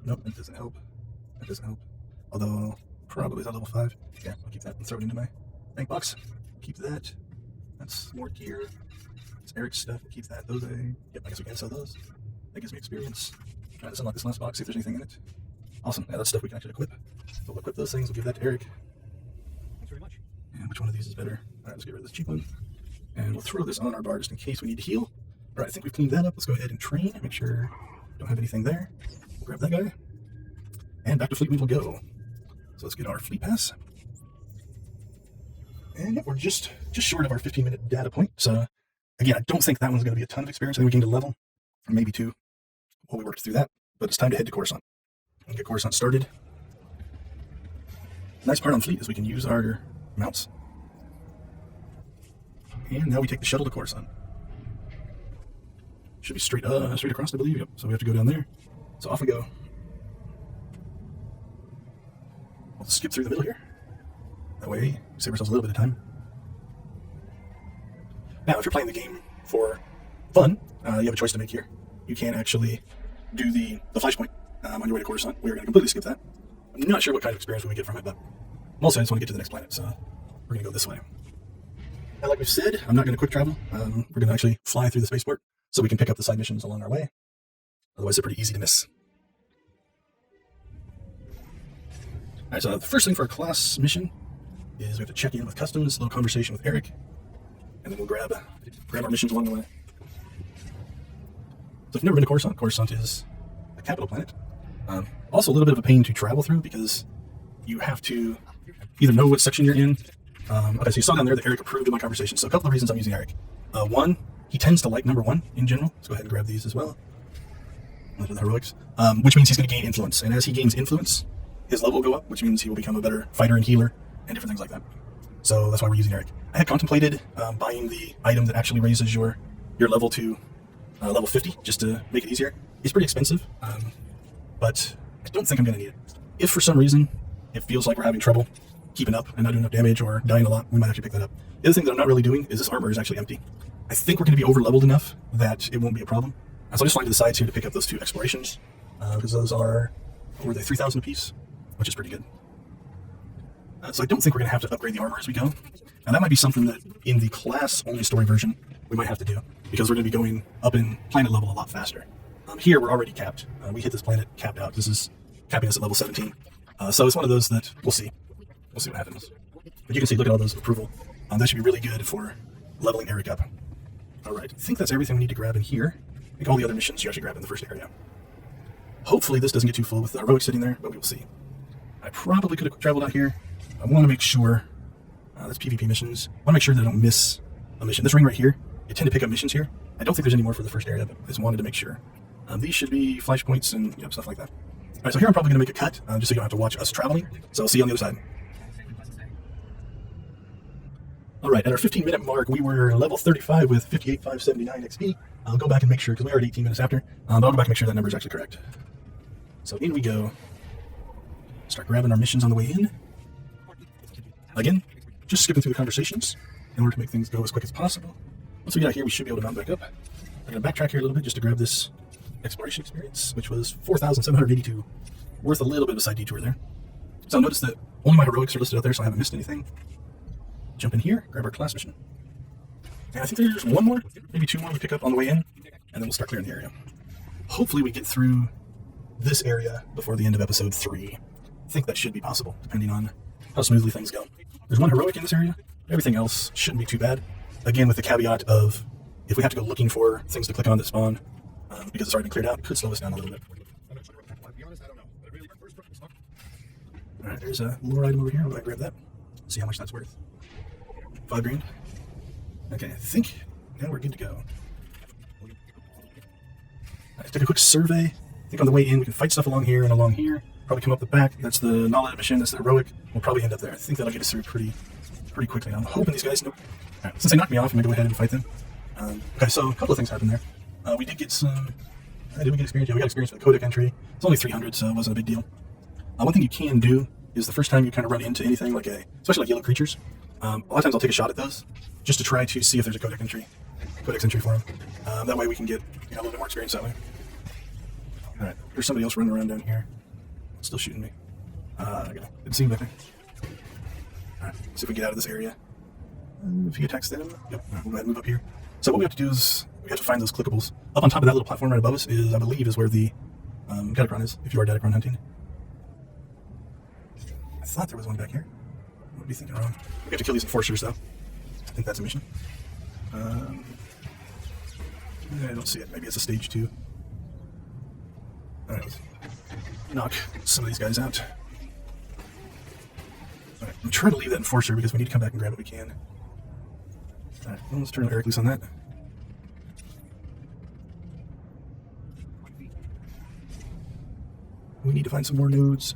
Nope, that doesn't help. That doesn't help. Although, probably is at level 5. Yeah, I'll keep that and throw it into my bank box. Keep that. That's more gear. It's Eric's stuff. Keep that. Those, yep, I guess we can sell those. That gives me experience. All right, let's unlock this last box, see if there's anything in it. Awesome. Yeah, that's stuff we can actually equip. So we'll equip those things. We'll give that to Eric. Thanks very much. And which one of these is better? All right, let's get rid of this cheap one. And we'll throw this on our bar just in case we need to heal. All right, I think we've cleaned that up. Let's go ahead and train and make sure we don't have anything there. We'll grab that guy. And back to fleet we will go. So let's get our fleet pass. And we're just short of our 15-minute data point. So again, I don't think that one's going to be a ton of experience. I think we gained a level, or maybe 2, while we worked through that. But it's time to head to Coruscant and get Coruscant started. Nice part on fleet is we can use our mounts. And now we take the shuttle to Coruscant. Should be straight across, I believe. Yep. So we have to go down there. So off we go. We'll skip through the middle here. That way, we save ourselves a little bit of time. Now, if you're playing the game for fun, you have a choice to make here. You can actually do the flashpoint on your way to Coruscant. We're going to completely skip that. I'm not sure what kind of experience we would get from it, but mostly I just want to get to the next planet, so we're going to go this way. Now, like we've said, I'm not going to quick travel. We're going to actually fly through the spaceport so we can pick up the side missions along our way. Otherwise, they're pretty easy to miss. All right, so the first thing for our class mission is we have to check in with customs, a little conversation with Eric, and then we'll grab our missions along the way. So if you've never been to Coruscant, Coruscant is a capital planet. Also a little bit of a pain to travel through because you have to either know what section you're in. Okay, so you saw down there that Eric approved of my conversation. So a couple of reasons I'm using Eric. One, he tends to like number 1 in general. Let's go ahead and grab these as well. Those are the heroics. Which means he's going to gain influence. And as he gains influence, his level will go up, which means he will become a better fighter and healer and different things like that. So that's why we're using Eric. I had contemplated buying the item that actually raises your level to level 50, just to make it easier. It's pretty expensive, but I don't think I'm going to need it. If for some reason it feels like we're having trouble keeping up and not doing enough damage or dying a lot, we might actually pick that up. The other thing that I'm not really doing is this armor is actually empty. I think we're going to be over leveled enough that it won't be a problem. So I just flying to the sides here to pick up those 2 explorations, because those are, what were they, 3,000 apiece, which is pretty good. So I don't think we're going to have to upgrade the armor as we go. And that might be something that in the class-only story version we might have to do, because we're going to be going up in planet level a lot faster. Here we're already capped. We hit this planet capped out. This is capping us at level 17. So it's one of those that we'll see. We'll see what happens. But you can see, look at all those approval. That should be really good for leveling Eric up. All right, I think that's everything we need to grab in here. I think all the other missions you actually grab in the first area. Hopefully this doesn't get too full with the heroic sitting there, but we will see. I probably could have traveled out here. I want to make sure, that's PvP missions. I want to make sure that I don't miss a mission. This ring right here, you tend to pick up missions here. I don't think there's any more for the first area, but I just wanted to make sure. These should be flashpoints and stuff like that. All right, so here I'm probably going to make a cut, just so you don't have to watch us traveling. So I'll see you on the other side. All right, at our 15-minute mark, we were level 35 with 58,579 XP. I'll go back and make sure, because we are at 18 minutes after, but I'll go back and make sure that number is actually correct. So in we go. Start grabbing our missions on the way in. Again, just skipping through the conversations in order to make things go as quick as possible. Once we get out here, we should be able to mount back up. I'm going to backtrack here a little bit just to grab this exploration experience, which was 4,782. Worth a little bit of a side detour there. So notice that only my heroics are listed out there, so I haven't missed anything. Jump in here, grab our class mission. And I think there's one more, maybe two more we pick up on the way in, and then we'll start clearing the area. Hopefully we get through this area before the end of episode 3. I think that should be possible, depending on how smoothly things go. There's one heroic in this area. Everything else shouldn't be too bad. Again, with the caveat of if we have to go looking for things to click on that spawn, because it's already been cleared out, it could slow us down a little bit. Alright, there's a lure item over here. I'll grab that. See how much that's worth. 5 grand. Okay, I think now we're good to go. Let's take a quick survey. I think on the way in we can fight stuff along here and along here. Probably come up the back. That's the knowledge mission. That's the heroic. We'll probably end up there. I think that'll get us through pretty quickly. I'm hoping these guys know. Alright, since they knocked me off, I'm gonna go ahead and fight them. Okay, so a couple of things happened there. We did get some. Did we get experience? Yeah, we got experience with the codec entry. It's only 300, so it wasn't a big deal. One thing you can do is the first time you kind of run into anything like especially like yellow creatures, a lot of times I'll take a shot at those just to try to see if there's a codex entry for them. That way we can get a little bit more experience that way. All right, there's somebody else running around down here, still shooting me. Didn't see him back there. All right, see if we get out of this area. If he attacks them, yep. All right, we'll go ahead and move up here. So what we have to do is we have to find those clickables. Up on top of that little platform right above us is, I believe, is where the Datacron is. If you are Datacron hunting. I thought there was one back here. I would be thinking wrong. We have to kill these enforcers, though. I think that's a mission. I don't see it. Maybe it's a stage 2. Alright, let's knock some of these guys out. Alright, I'm trying to leave that enforcer because we need to come back and grab what we can. Alright, well, let's turn Eric loose on that. We need to find some more nodes.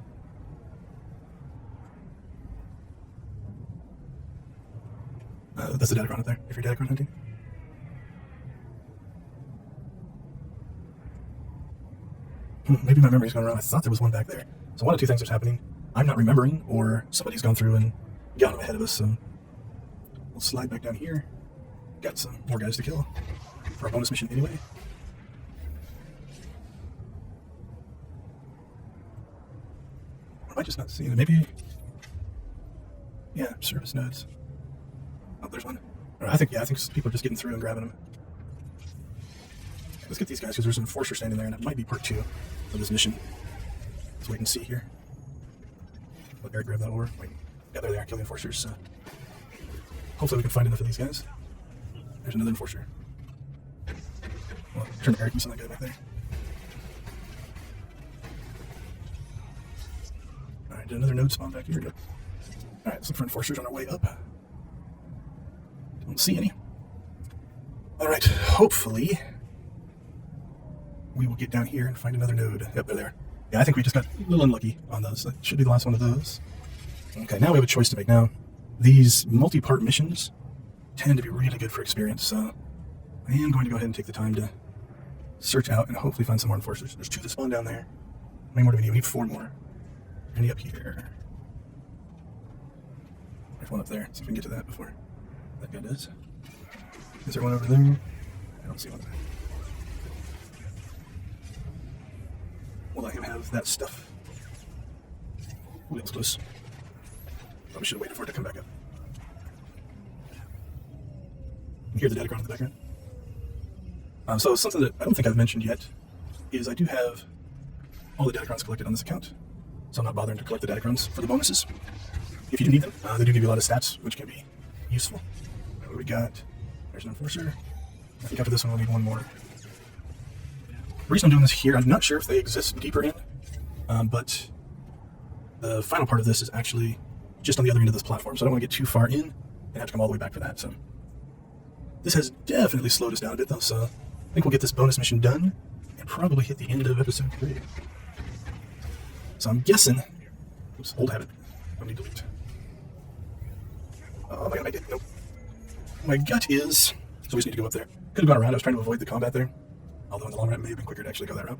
That's the Datacron up there, if you're Datacron hunting. Maybe my memory's gone wrong. I thought there was one back there. So one of two things is happening. I'm not remembering, or somebody's gone through and got them ahead of us, so we'll slide back down here. Got some more guys to kill for our bonus mission anyway. Am I just not seeing it? Maybe. Yeah, service nodes. Oh, there's one. I think people are just getting through and grabbing them. Let's get these guys because there's an enforcer standing there, and it might be part 2 of this mission. Let's wait and see here. Let Eric grab that over. Wait. Yeah, there they are. Kill the enforcers. So hopefully we can find enough of these guys. There's another enforcer. Well, turn Eric loose on that guy back there. Alright, did another node spawn back here? Alright, let's look for enforcers on our way up. Don't see any. Alright, hopefully we will get down here and find another node. Yep, they're there. Yeah, I think we just got a little unlucky on those. That should be the last one of those. Okay, now we have a choice to make. Now, these multi-part missions tend to be really good for experience, so I am going to go ahead and take the time to search out and hopefully find some more enforcers. There's 2 that spawn down there. How many more do we need? We need 4 more. Any up here? There's one up there. See if we can get to that before that guy does. Is there one over there? I don't see one there. We'll let him have that stuff. Ooh, that was close. Probably should have waited for it to come back up. You hear the Datacron in the background. So something that I don't think I've mentioned yet is I do have all the Datacrons collected on this account. So I'm not bothering to collect the Datacrons for the bonuses. If you do need them, they do give you a lot of stats, which can be useful. What we got? There's an enforcer. I think after this one we'll need one more. The reason I'm doing this here, I'm not sure if they exist deeper in, but the final part of this is actually just on the other end of this platform, so I don't want to get too far in and have to come all the way back for that. So this has definitely slowed us down a bit though, so I think we'll get this bonus mission done and probably hit the end of episode 3. So I'm guessing, oops, old habit, let me delete. Oh my god, I did, nope. My gut is, so we just need to go up there. Could have gone around, I was trying to avoid the combat there. Although in the long run, it may have been quicker to actually go that route.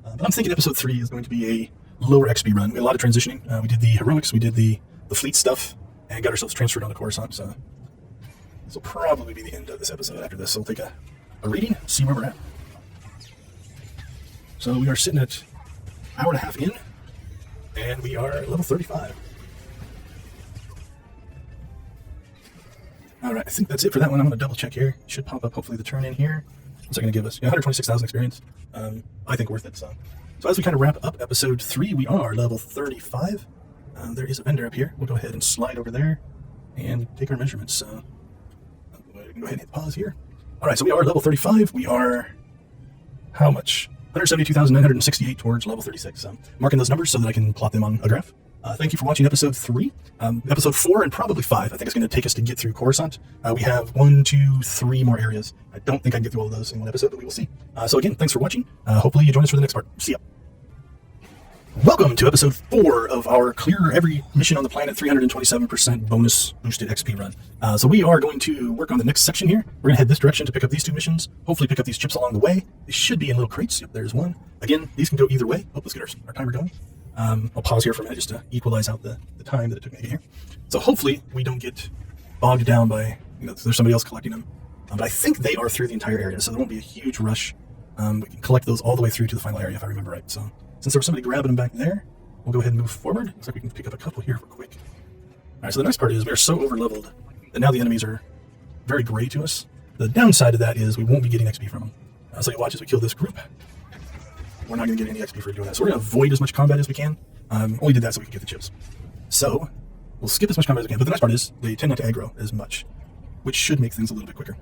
But I'm thinking episode 3 is going to be a lower XP run. We had a lot of transitioning. We did the heroics, we did the fleet stuff, and got ourselves transferred onto Coruscant. So this will probably be the end of this episode. After this, so we'll take a reading, see where we're at. So we are sitting at an hour and a half in, and we are level 35. All right, I think that's it for that one. I'm going to double check here. It should pop up, hopefully, the turn in here. What's that going to give us? 126,000 experience. I think worth it. So as we kind of wrap up episode 3, we are level 35. There is a vendor up here. We'll go ahead and slide over there and take our measurements. So we can go ahead and hit pause here. All right, so we are level 35. We are how much? 172,968 towards level 36. So marking those numbers so that I can plot them on a graph. Thank you for watching episode 3. Episode 4 and probably 5, I think it's going to take us to get through Coruscant. We have 1, 2, 3 more areas. I don't think I can get through all of those in one episode, but we will see. So again, thanks for watching. Hopefully you join us for the next part. See ya. Welcome to episode 4 of our clear every mission on the planet 327% bonus boosted XP run. So we are going to work on the next section here. We're going to head this direction to pick up these 2 missions. Hopefully pick up these chips along the way. They should be in little crates. Yep, there's one. Again, these can go either way. Oh, let's get our timer going. I'll pause here for a minute just to equalize out the time that it took me to get here. So hopefully we don't get bogged down by, there's somebody else collecting them. But I think they are through the entire area, so there won't be a huge rush. We can collect those all the way through to the final area if I remember right. So since there was somebody grabbing them back there, we'll go ahead and move forward. Looks like we can pick up a couple here real quick. All right, so the nice part is we are so over-leveled that now the enemies are very gray to us. The downside of that is we won't be getting XP from them. So you watch as we kill this group. We're not going to get any XP for doing that. So we're going to avoid as much combat as we can. Only did that so we could get the chips. So we'll skip as much combat as we can. But the nice part is they tend not to aggro as much, which should make things a little bit quicker.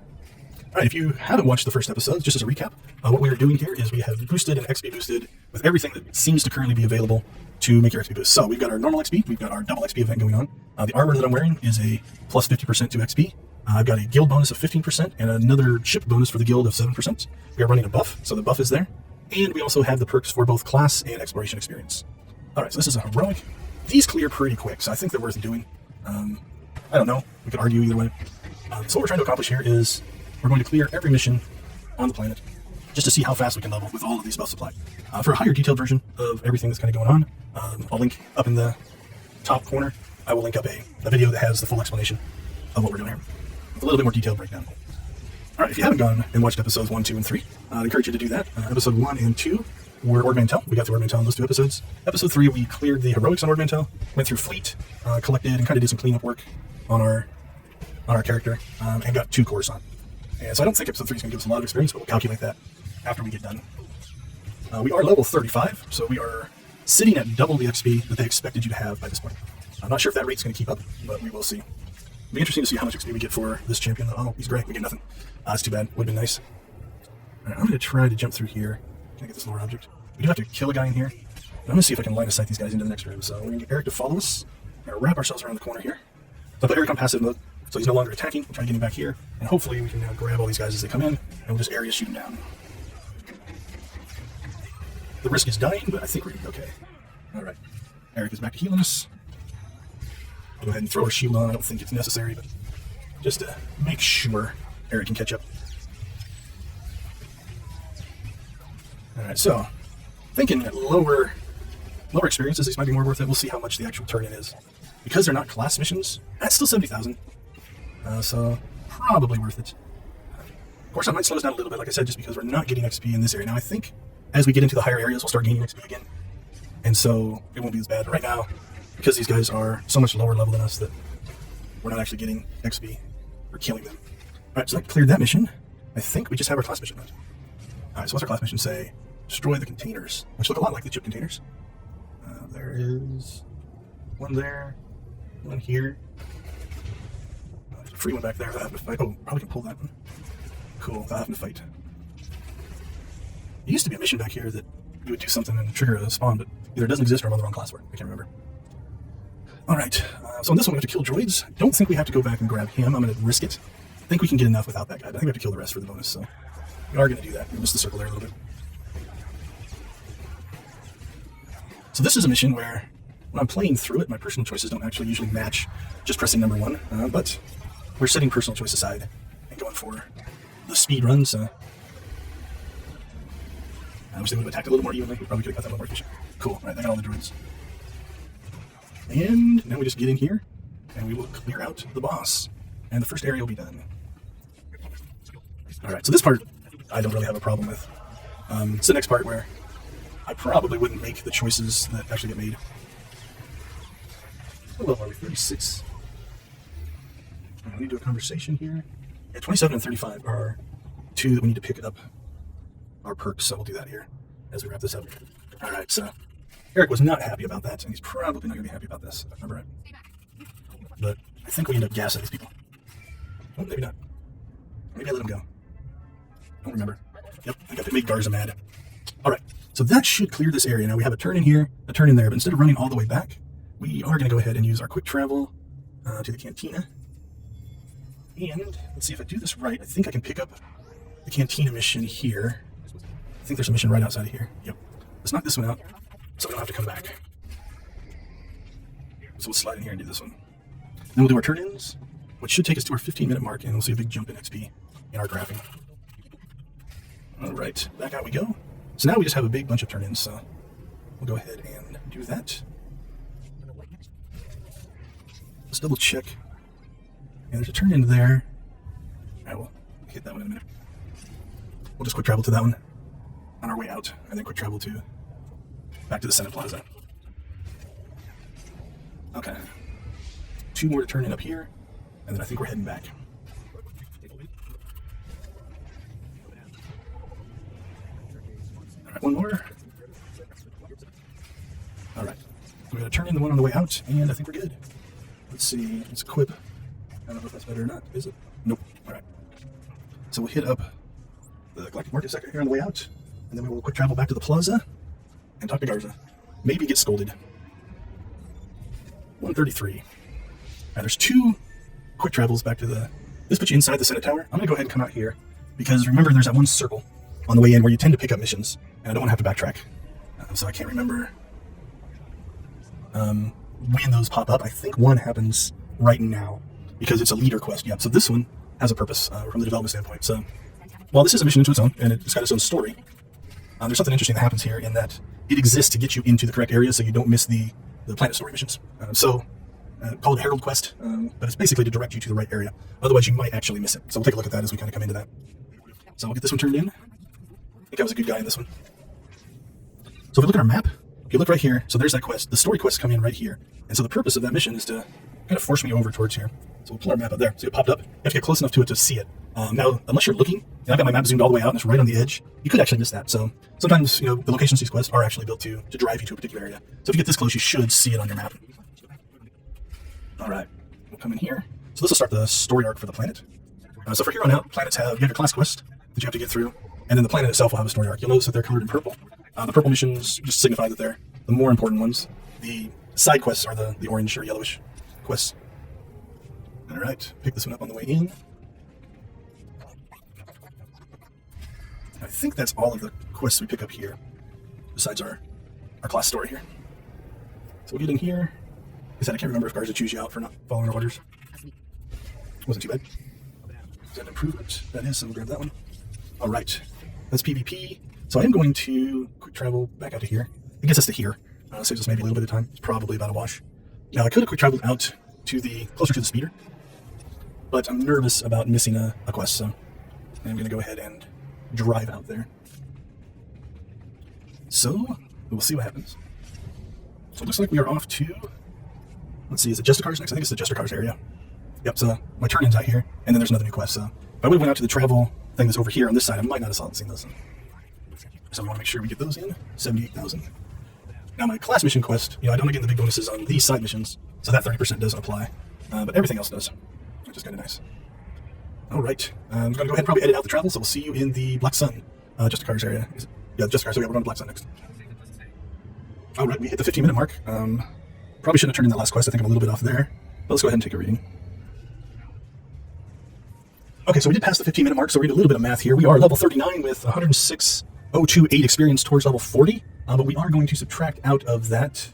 All right, if you haven't watched the first episode, just as a recap, what we are doing here is we have boosted and XP boosted with everything that seems to currently be available to make your XP boost. So we've got our normal XP, we've got our double XP event going on. The armor that I'm wearing is a plus 50% to XP. I've got a guild bonus of 15% and another chip bonus for the guild of 7%. We are running a buff, so the buff is there. And we also have the perks for both class and exploration experience. All right, so this is a heroic. These clear pretty quick, so I think they're worth doing. I don't know. We could argue either way. So what we're trying to accomplish here is we're going to clear every mission on the planet just to see how fast we can level with all of these buffs applied. For a higher detailed version of everything that's kind of going on, I'll link up in the top corner. I will link up a video that has the full explanation of what we're doing here with a little bit more detailed breakdown. All right, if you haven't gone and watched episodes 1, 2, and 3, I'd encourage you to do that. Episode 1 and 2 were Ord Mantell. We got through Ord Mantell in those 2 episodes. Episode 3, we cleared the heroics on Ord Mantell, went through fleet, collected and kind of did some cleanup work on our character, and got 2 Coruscant. And so I don't think episode 3 is going to give us a lot of experience, but we'll calculate that after we get done. We are level 35, so we are sitting at double the XP that they expected you to have by this point. I'm not sure if that rate's going to keep up, but we will see. It'll be interesting to see how much XP we get for this champion. Oh, he's great. We get nothing. That's too bad. Would have been nice. All right, I'm going to try to jump through here. Can I get this lower object? We do have to kill a guy in here. But I'm going to see if I can line of sight these guys into the next room. So we're going to get Eric to follow us. We're going to wrap ourselves around the corner here. So I'll put Eric on passive mode, so he's no longer attacking. We'll try to get him back here. And hopefully we can now grab all these guys as they come in, and we'll just area shoot them down. The risk is dying, but I think we're going to be okay. All right. Eric is back to healing us. I'll go ahead and throw our shield on. I don't think it's necessary, but just to make sure Eric can catch up. Alright, so thinking that lower experiences, these might be more worth it. We'll see how much the actual turn-in is. Because they're not class missions, that's still 70,000. So probably worth it. Of course, I might slow us down a little bit, like I said, just because we're not getting XP in this area. Now, I think as we get into the higher areas, we'll start gaining XP again. And so it won't be as bad. But right now, because these guys are so much lower level than us, that we're not actually getting XP or killing them. Alright, so I cleared that mission. I think we just have our class mission left. Alright, so what's our class mission say? Destroy the containers, which look a lot like the chip containers. There is one there, one here. There's a free one back there that I have to fight. Oh, probably can pull that one. Cool, without having to fight. There used to be a mission back here that you would do something and trigger a spawn, but either it doesn't exist or I'm on the wrong class for it. I can't remember. Alright, so in this one we have to kill droids. I don't think we have to go back and grab him. I'm going to risk it. I think we can get enough without that guy, but I think we have to kill the rest for the bonus, so we are going to do that. We missed the circle there a little bit. So this is a mission where, when I'm playing through it, my personal choices don't actually usually match just pressing number 1, but we're setting personal choice aside and going for the speed runs. I wish they would have attacked a little more evenly. We probably could have got that a little more efficient. Cool. All right, I got all the droids. And now we just get in here, and we will clear out the boss. And the first area will be done. All right, so this part I don't really have a problem with. It's the next part where I probably wouldn't make the choices that actually get made. What level are we? 36. We need to do a conversation here. Yeah, 27 and 35 are two that we need to pick up our perks, so we'll do that here as we wrap this up. All right, so Eric was not happy about that, and he's probably not going to be happy about this, if I remember right. But I think we end up gassing these people. Oh, maybe not. Maybe I let him go. I don't remember. Yep, I got to make Garza mad. All right, so that should clear this area. Now we have a turn in here, a turn in there, but instead of running all the way back, we are going to go ahead and use our quick travel to the cantina. And let's see if I do this right. I think I can pick up the cantina mission here. I think there's a mission right outside of here. Yep. Let's knock this one out so we don't have to come back. So we'll slide in here and do this one. Then we'll do our turn-ins, which should take us to our 15-minute mark, and we'll see a big jump in XP in our graphing. All right, back out we go. So now we just have a big bunch of turn-ins, so we'll go ahead and do that. Let's double check. And there's a turn in there. All right, we'll hit that one in a minute. We'll just quick travel to that one on our way out, and then quick travel to back to the Senate Plaza. Okay. 2 more to turn in up here, and then I think we're heading back. All right, one more. All right. We're going to turn in the one on the way out, and I think we're good. Let's see. Let's equip. I don't know if that's better or not. Is it? Nope. All right. So we'll hit up the Galactic Market sector here on the way out, and then we will quick travel back to the plaza and talk to Garza. Maybe get scolded. 133. All right, there's 2 quick travels back to the... This puts you inside the Senate Tower. I'm going to go ahead and come out here, because remember there's that one circle on the way in where you tend to pick up missions, and I don't want to have to backtrack. So I can't remember when those pop up. I think one happens right now, because it's a leader quest. Yep, so this one has a purpose from the development standpoint. So while this is a mission into its own, and it's got its own story, there's something interesting that happens here in that it exists to get you into the correct area so you don't miss the planet story missions. Call it a Herald quest, but it's basically to direct you to the right area. Otherwise, you might actually miss it. So we'll take a look at that as we kind of come into that. So we'll get this one turned in. I think I was a good guy in this one. So if we look at our map, if you look right here, so there's that quest. The story quests come in right here. And so the purpose of that mission is to kind of force me over towards here. So we'll pull our map up there. See it popped up? You have to get close enough to it to see it. Now, unless you're looking, and I've got my map zoomed all the way out and it's right on the edge, you could actually miss that. So sometimes, the locations of these quests are actually built to drive you to a particular area. So if you get this close, you should see it on your map. All right, we'll come in here. So this will start the story arc for the planet. So for here on out, planets you have your class quest that you have to get through, and then the planet itself will have a story arc. You'll notice that they're colored in purple. The purple missions just signify that they're the more important ones. The side quests are the orange or yellowish quests. All right, pick this one up on the way in. I think that's all of the quests we pick up here, besides our class story here. So we'll get in here. I said I can't remember if Garza chews you out for not following our orders. Wasn't too bad. Is that an improvement? That is, so we'll grab that one. All right, that's PvP. So I am going to quick travel back out to here. It gets us to here. Saves us maybe a little bit of time. It's probably about a wash. Now I could have quick traveled out to closer to the speeder, but I'm nervous about missing a quest, so I'm going to go ahead and drive out there. So we'll see what happens. So it looks like we are off to, let's see, is it Justicar's next? I think it's the Justicar's area. Yep, so my turn-in's out here, and then there's another new quest. So if I would have went out to the travel thing that's over here on this side, I might not have seen those. So we want to make sure we get those in. 78,000. Now my class mission quest, I don't get the big bonuses on these side missions, so that 30% doesn't apply, but everything else does, which is kind of nice. All right, I'm going to go ahead and probably edit out the travel, so we'll see you in the Black Sun, Justicar's area. Yeah, Justicar, so yeah, we're going to Black Sun next. All right, we hit the 15-minute mark. Probably shouldn't have turned in that last quest. I think I'm a little bit off there, but let's go ahead and take a reading. Okay, so we did pass the 15-minute mark, so we're going to do a little bit of math here. We are level 39 with 106,028 experience towards level 40, but we are going to subtract out of that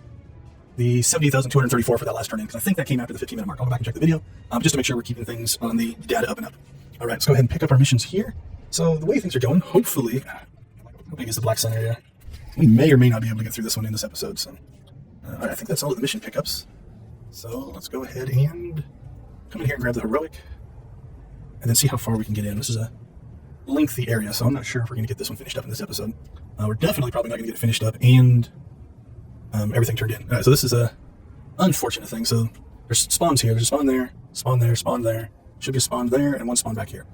the 78,234 for that last turn in, because I think that came after the 15-minute mark. I'll go back and check the video, just to make sure we're keeping things on the data up and up. All right, let's go ahead and pick up our missions here. So the way things are going, hopefully, How big is the black sun area? We may or may not be able to get through this one in this episode, so I think that's all of the mission pickups. So let's go ahead and come in here and grab the heroic, and then see how far we can get in. This is a lengthy area, so I'm not sure if we're going to get this one finished up in this episode. We're definitely probably not going to get it finished up and everything turned in. All right, so this is a unfortunate thing. So there's spawns here. There's a spawn there, spawn there, spawn there. Should be a spawn there, and one spawn back here.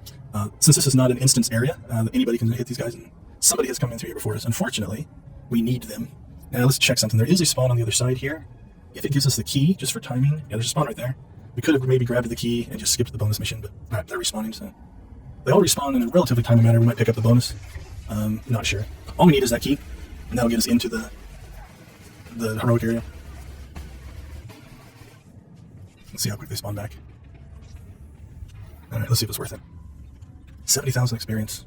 Since this is not an instance area, anybody can hit these guys, and somebody has come in through here before us. Unfortunately, we need them. Now let's check something. There is a spawn on the other side here. If it gives us the key, just for timing, yeah, there's a spawn right there. We could have maybe grabbed the key and just skipped the bonus mission, but all right, they're respawning, so they all respawn in a relatively timely manner. We might pick up the bonus. Not sure. All we need is that key, and that'll get us into the heroic area. Let's see how quick they spawn back. All right, let's see if it's worth it. 70,000 experience.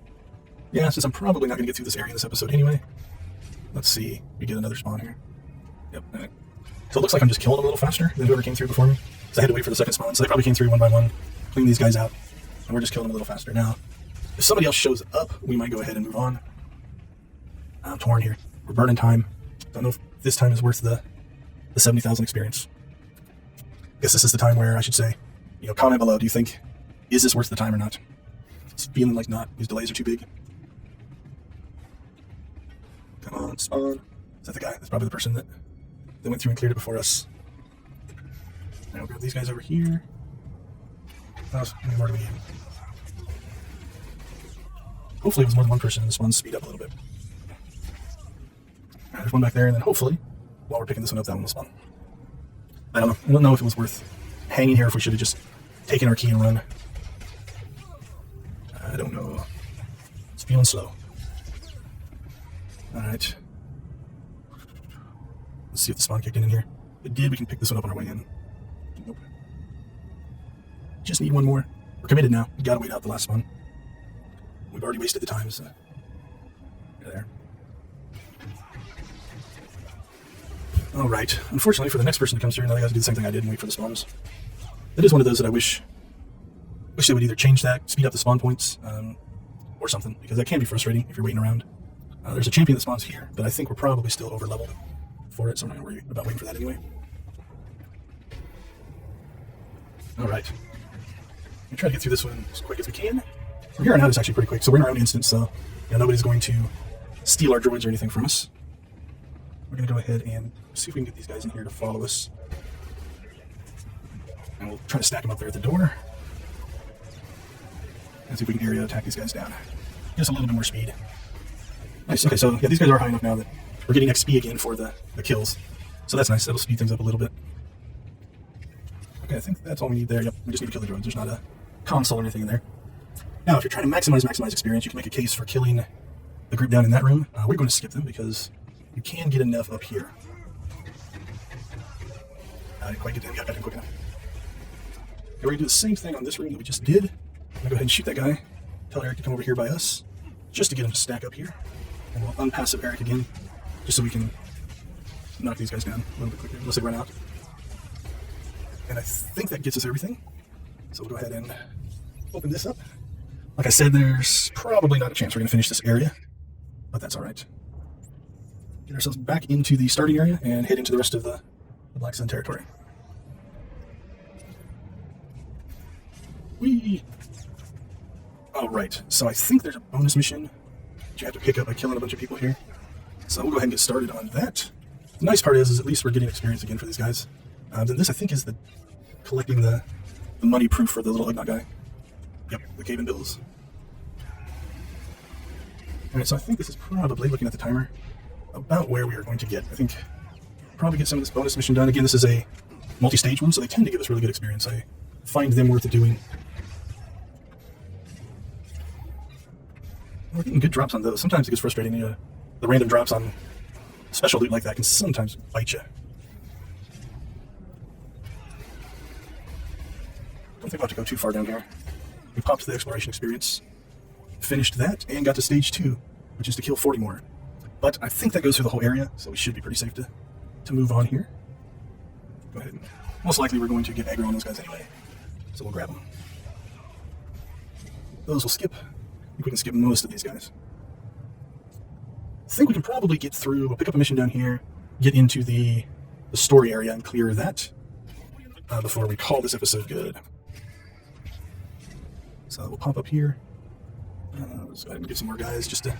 Yeah, since I'm probably not going to get through this area in this episode anyway, let's see. We get another spawn here. Yep. All right. So it looks like I'm just killing them a little faster than whoever came through before me. So I had to wait for the second spawn. So they probably came through one by one, clean these guys out, and we're just killing them a little faster. Now, if somebody else shows up, we might go ahead and move on. I'm torn here. We're burning time. Don't know if this time is worth the 70,000 experience. Guess this is the time where I should say, comment below. Do you think, is this worth the time or not? It's feeling like not. These delays are too big. Come on, spawn. Is that the guy? That's probably the person that went through and cleared it before us. Now we'll grab these guys over here. How many more do we need? Hopefully it was more than one person and this one's speed up a little bit. Alright, there's one back there, and then hopefully, while we're picking this one up, that one will spawn. I don't know. I don't know if it was worth hanging here, if we should have just taken our key and run. I don't know. It's feeling slow. Alright. Let's see if the spawn kicked in here. If it did, we can pick this one up on our way in. Nope. Just need one more. We're committed now. We gotta wait out the last spawn. We've already wasted the time, so... there. Alright. Unfortunately, for the next person that comes through, now they have to do the same thing I did and wait for the spawns. That is one of those that I wish they would either change that, speed up the spawn points, or something, because that can be frustrating if you're waiting around. There's a champion that spawns here, but I think we're probably still over leveled for it, so I'm not going to worry about waiting for that anyway. Alright. We'll try to get through this one as quick as we can. From here on out, it's actually pretty quick, so we're in our own instance, so nobody's going to steal our droids or anything from us. We're going to go ahead and see if we can get these guys in here to follow us. And we'll try to stack them up there at the door. And see if we can area attack these guys down. Just a little bit more speed. Nice. Okay, so yeah, these guys are high enough now that we're getting XP again for the kills. So that's nice. That'll speed things up a little bit. Okay, I think that's all we need there. Yep, we just need to kill the droids. There's not a console or anything in there. Now, if you're trying to maximize experience, you can make a case for killing the group down in that room. We're going to skip them because you can get enough up here. I didn't quite get them. Yeah, I didn't quick enough. Okay, we're going to do the same thing on this room that we just did. I'm going to go ahead and shoot that guy. Tell Eric to come over here by us, just to get him to stack up here. And we'll unpassive Eric again, just so we can knock these guys down a little bit quicker, unless they run out. And I think that gets us everything. So we'll go ahead and open this up. Like I said, there's probably not a chance we're going to finish this area, but that's all right. Get ourselves back into the starting area and head into the rest of the Black Sun territory. Whee! Alright, so I think there's a bonus mission that you have to pick up by killing a bunch of people here. So we'll go ahead and get started on that. The nice part is at least we're getting experience again for these guys. Then this, I think, is the collecting the money proof for the little Ugnaught guy. Yep, the cave-in bills. Alright, so I think this is probably, looking at the timer, about where we are going to get. I think probably get some of this bonus mission done. Again, this is a multi-stage one, so they tend to give us really good experience. I find them worth doing. We're getting good drops on those. Sometimes it gets frustrating. The random drops on special loot like that can sometimes bite you. Don't think we'll have to go too far down here. We popped the exploration experience, finished that, and got to stage 2, which is to kill 40 more. But I think that goes through the whole area, so we should be pretty safe to move on here. Go ahead. Most likely we're going to get aggro on those guys anyway, so we'll grab them. Those will skip. I think we can skip most of these guys. think we can probably get through. We'll pick up a mission down here, get into the story area and clear that before we call this episode good. So we'll pop up here. Let's go ahead and get some more guys just to... I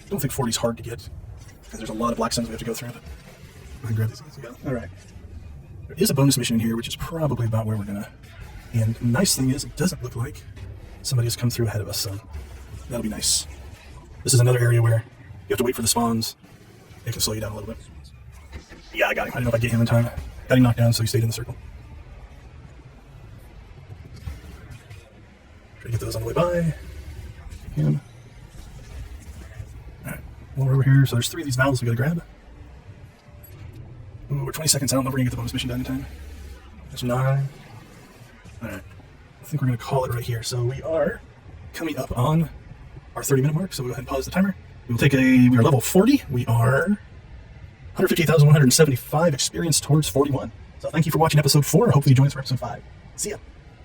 don't think 40's hard to get, because there's a lot of black suns we have to go through. But go ahead and grab these guys. Alright. There is a bonus mission in here, which is probably about where we're going to end. The nice thing is, it doesn't look like somebody has come through ahead of us, so that'll be nice. This is another area where you have to wait for the spawns. They can slow you down a little bit. Yeah, I got him. I didn't know if I'd get him in time. Got him knocked down, so he stayed in the circle. Try to get those on the way by. Him. Alright, while we're over here, so there's 3 of these valves we gotta grab. Ooh, we're 20 seconds out. I don't know if we're gonna get the bonus mission done in time. There's 9. Alright, I think we're gonna call it right here. So we are coming up on our 30-minute mark, so we'll go ahead and pause the timer. We are level 40. We are 158,175 experience towards 41. So thank you for watching episode 4. Hopefully you join us for episode 5. See ya.